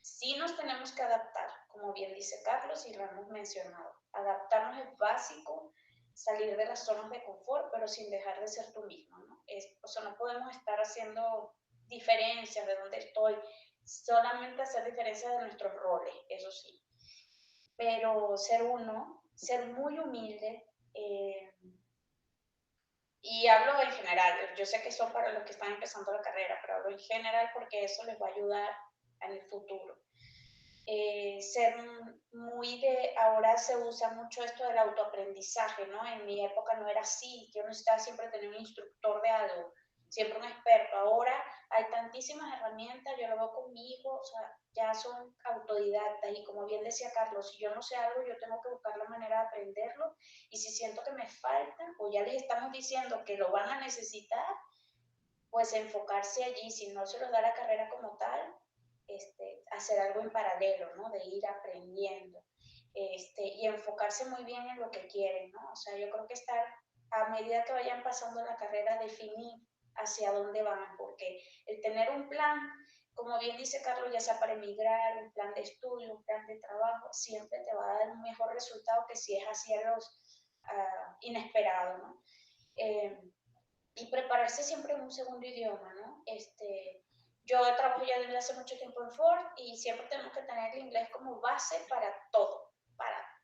Sí nos tenemos que adaptar, como bien dice Carlos y lo hemos mencionado. Adaptarnos es básico, salir de las zonas de confort, pero sin dejar de ser tú mismo, ¿no? O sea, no podemos estar haciendo diferencias de dónde estoy, solamente hacer diferencias de nuestros roles, eso sí. Pero ser uno, ser muy humilde, y hablo en general, yo sé que son para los que están empezando la carrera, pero hablo en general porque eso les va a ayudar en el futuro. Ser muy de, ahora se usa mucho esto del autoaprendizaje, ¿no? En mi época no era así, yo necesitaba siempre tener un instructor de algo, siempre un experto. Ahora hay tantísimas herramientas, yo lo veo conmigo, o sea, ya son autodidactas y como bien decía Carlos, si yo no sé algo, yo tengo que buscar la manera de aprenderlo y si siento que me falta o ya les estamos diciendo que lo van a necesitar, pues enfocarse allí, si no se los da la carrera como tal, hacer algo en paralelo, ¿no? De ir aprendiendo y enfocarse muy bien en lo que quieren, ¿no? O sea, yo creo que estar, a medida que vayan pasando la carrera, definir hacia dónde van, porque el tener un plan, como bien dice Carlos, ya sea para emigrar, un plan de estudio, un plan de trabajo, siempre te va a dar un mejor resultado que si es hacia los inesperados, ¿no? Y prepararse siempre en un segundo idioma, ¿no? Yo trabajo ya desde hace mucho tiempo en Ford y siempre tenemos que tener el inglés como base para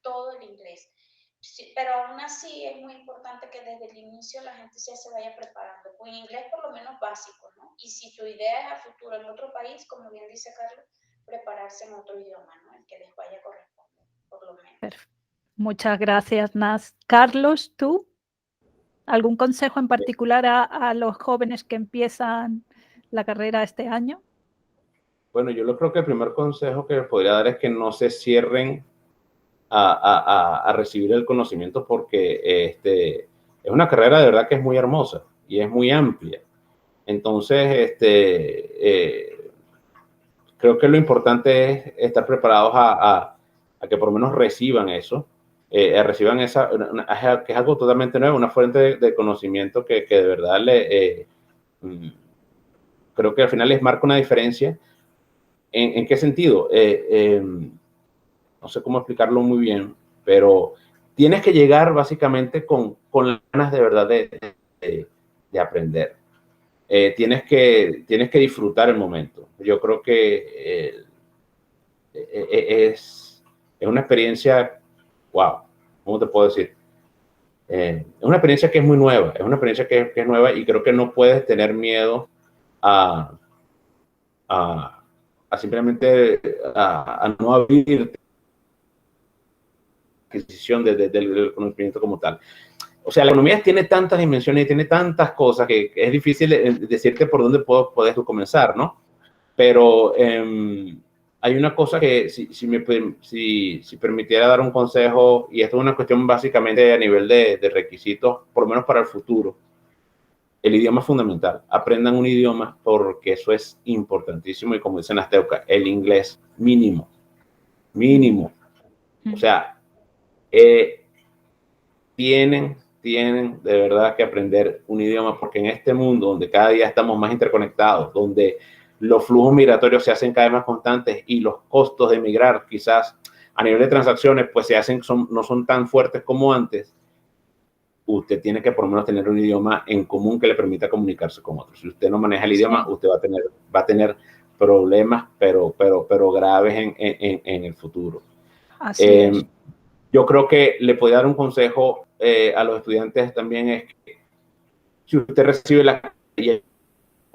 todo el inglés. Sí, pero aún así es muy importante que desde el inicio la gente ya se vaya preparando con inglés por lo menos básico, ¿no? Y si tu idea es a futuro en otro país, como bien dice Carlos, prepararse en otro idioma, ¿no? El que les vaya a corresponder, por lo menos. Perfecto. Muchas gracias, Nas. Carlos, ¿tú? ¿Algún consejo en particular a los jóvenes que empiezan la carrera este año? Bueno, yo creo que el primer consejo que les podría dar es que no se cierren a recibir el conocimiento porque es una carrera de verdad que es muy hermosa y es muy amplia. Entonces, creo que lo importante es estar preparados a que por lo menos reciban eso, reciban que es algo totalmente nuevo, una fuente de conocimiento que de verdad creo que al final les marca una diferencia. ¿En qué sentido? No sé cómo explicarlo muy bien, pero tienes que llegar básicamente con ganas de verdad de aprender. Tienes que disfrutar el momento. Yo creo que es una experiencia, wow, ¿cómo te puedo decir? Es una experiencia que es muy nueva, es una experiencia que es nueva y creo que no puedes tener miedo a simplemente a no abrirte adquisición del conocimiento como tal. O sea, la economía tiene tantas dimensiones y tiene tantas cosas que es difícil decirte por dónde puedes tú comenzar, ¿no? Pero hay una cosa que si permitiera dar un consejo, y esto es una cuestión básicamente a nivel de requisitos, por lo menos para el futuro, el idioma es fundamental. Aprendan un idioma porque eso es importantísimo y como dicen las teucas, el inglés mínimo. O sea, tienen de verdad que aprender un idioma porque en este mundo donde cada día estamos más interconectados, donde los flujos migratorios se hacen cada vez más constantes y los costos de emigrar quizás a nivel de transacciones pues no son tan fuertes como antes, usted tiene que por lo menos tener un idioma en común que le permita comunicarse con otros. Si usted no maneja el idioma, usted va a tener problemas, pero graves en el futuro. Así es. Yo creo que le podría dar un consejo a los estudiantes también es que si usted recibe la y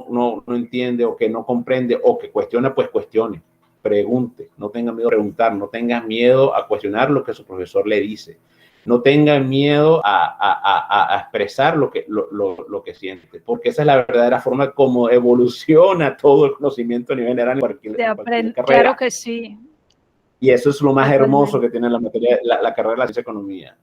no entiende o que no comprende o que cuestiona, pues cuestione, pregunte, no tenga miedo a preguntar, no tenga miedo a cuestionar lo que su profesor le dice, no tenga miedo a expresar lo que siente, porque esa es la verdadera forma como evoluciona todo el conocimiento a nivel general en cualquier carrera. Claro que sí. Y eso es lo más hermoso que tiene la materia, la carrera de la ciencia economía.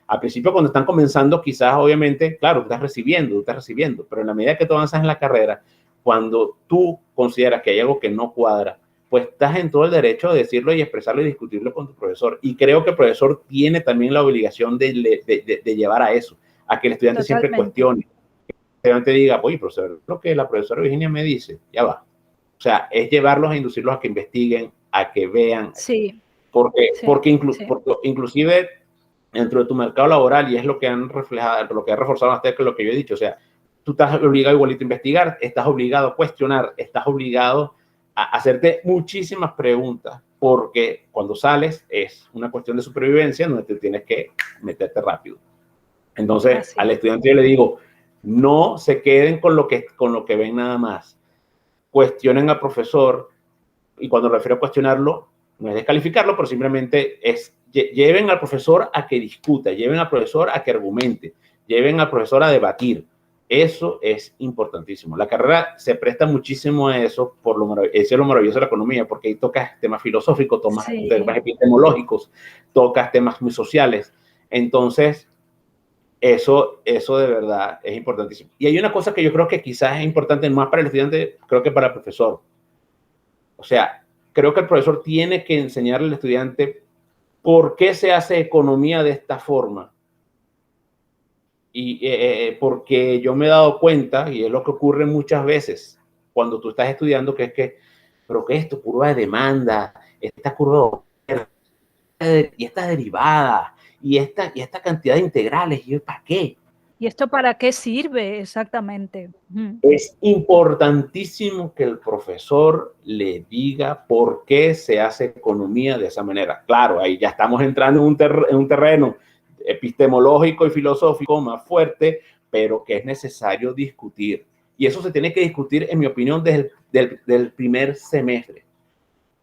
Al principio, cuando están comenzando, quizás, obviamente, claro, tú estás recibiendo, pero en la medida que tú avanzas en la carrera, cuando tú consideras que hay algo que no cuadra, pues estás en todo el derecho de decirlo y expresarlo y discutirlo con tu profesor. Y creo que el profesor tiene también la obligación de llevar a eso, a que el estudiante siempre cuestione. Que el estudiante diga, oye, profesor, lo que la profesora Virginia me dice, ya va. O sea, es llevarlos a inducirlos a que investiguen, a que vean. Sí. Porque inclusive dentro de tu mercado laboral, y es lo que han reflejado, lo que ha reforzado hasta lo que yo he dicho, o sea, tú estás obligado igualito a investigar, estás obligado a cuestionar, estás obligado a hacerte muchísimas preguntas, porque cuando sales es una cuestión de supervivencia donde te tienes que meterte rápido. Entonces, al estudiante yo le digo, no se queden con lo que ven nada más. Cuestionen al profesor, y cuando me refiero a cuestionarlo, no es descalificarlo, pero simplemente es lleven al profesor a que discuta, lleven al profesor a que argumente, lleven al profesor a debatir. Eso es importantísimo. La carrera se presta muchísimo a eso, eso es lo maravilloso de la economía, porque ahí tocas temas filosóficos, temas epistemológicos, tocas temas muy sociales. Entonces, eso de verdad es importantísimo. Y hay una cosa que yo creo que quizás es importante más para el estudiante, creo que para el profesor. O sea, creo que el profesor tiene que enseñarle al estudiante por qué se hace economía de esta forma. Y porque yo me he dado cuenta, y es lo que ocurre muchas veces cuando tú estás estudiando, que es que, pero ¿qué es esto? Curva de demanda, esta curva y esta derivada, y esta cantidad de integrales, ¿y para qué? ¿Y esto para qué sirve exactamente? Es importantísimo que el profesor le diga por qué se hace economía de esa manera. Claro, ahí ya estamos entrando en un terreno epistemológico y filosófico más fuerte, pero que es necesario discutir. Y eso se tiene que discutir, en mi opinión, desde el primer semestre.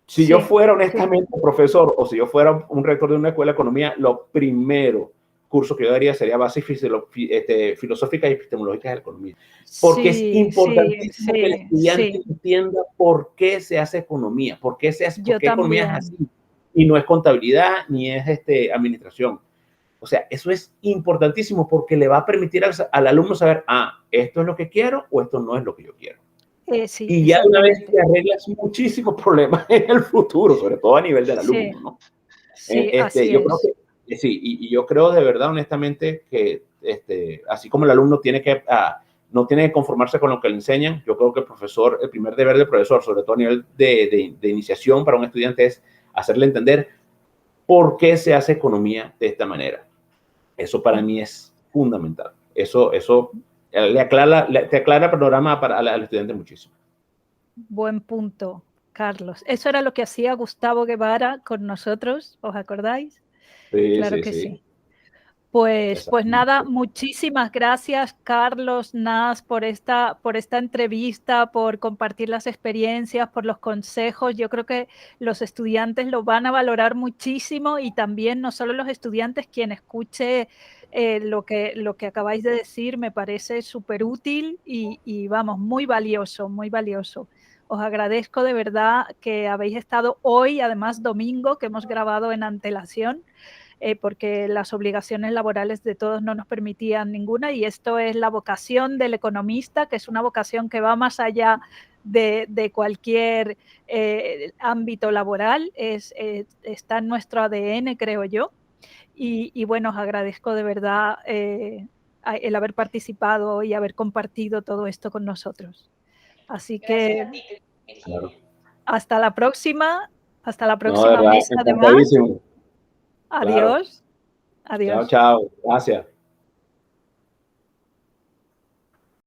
Si yo fuera honestamente profesor o si yo fuera un rector de una escuela de economía, lo primero curso que yo daría sería bases filosóficas y epistemológicas de la economía. Porque es importantísimo que el estudiante entienda por qué se hace economía, por qué economía es así. Y no es contabilidad ni es administración. O sea, eso es importantísimo porque le va a permitir al alumno saber, esto es lo que quiero o esto no es lo que yo quiero. Y ya una vez te arreglas muchísimos problemas en el futuro, sobre todo a nivel del alumno, ¿no? Yo creo que sí, y yo creo de verdad, honestamente, que así como el alumno no tiene que conformarse con lo que le enseñan, yo creo que el primer deber del profesor, sobre todo a nivel de iniciación para un estudiante, es hacerle entender por qué se hace economía de esta manera. Eso para mí es fundamental. Eso te aclara el panorama al estudiante muchísimo. Buen punto, Carlos. Eso era lo que hacía Gustavo Guevara con nosotros, ¿os acordáis? Sí, claro que sí. Pues nada, muchísimas gracias, Carlos Nas, por esta entrevista, por compartir las experiencias, por los consejos. Yo creo que los estudiantes lo van a valorar muchísimo y también no solo los estudiantes, quien escuche lo que acabáis de decir me parece súper útil y vamos, muy valioso, muy valioso. Os agradezco de verdad que habéis estado hoy, además domingo, que hemos grabado en antelación, porque las obligaciones laborales de todos no nos permitían ninguna, y esto es la vocación del economista, que es una vocación que va más allá de cualquier ámbito laboral, está en nuestro ADN, creo yo, y bueno, os agradezco de verdad el haber participado y haber compartido todo esto con nosotros. Así que Gracias a ti, Virginia. Claro. hasta la próxima No, de verdad, mesa de más. encantadísimo. Adiós. Claro. Adiós. Chao, chao. Gracias.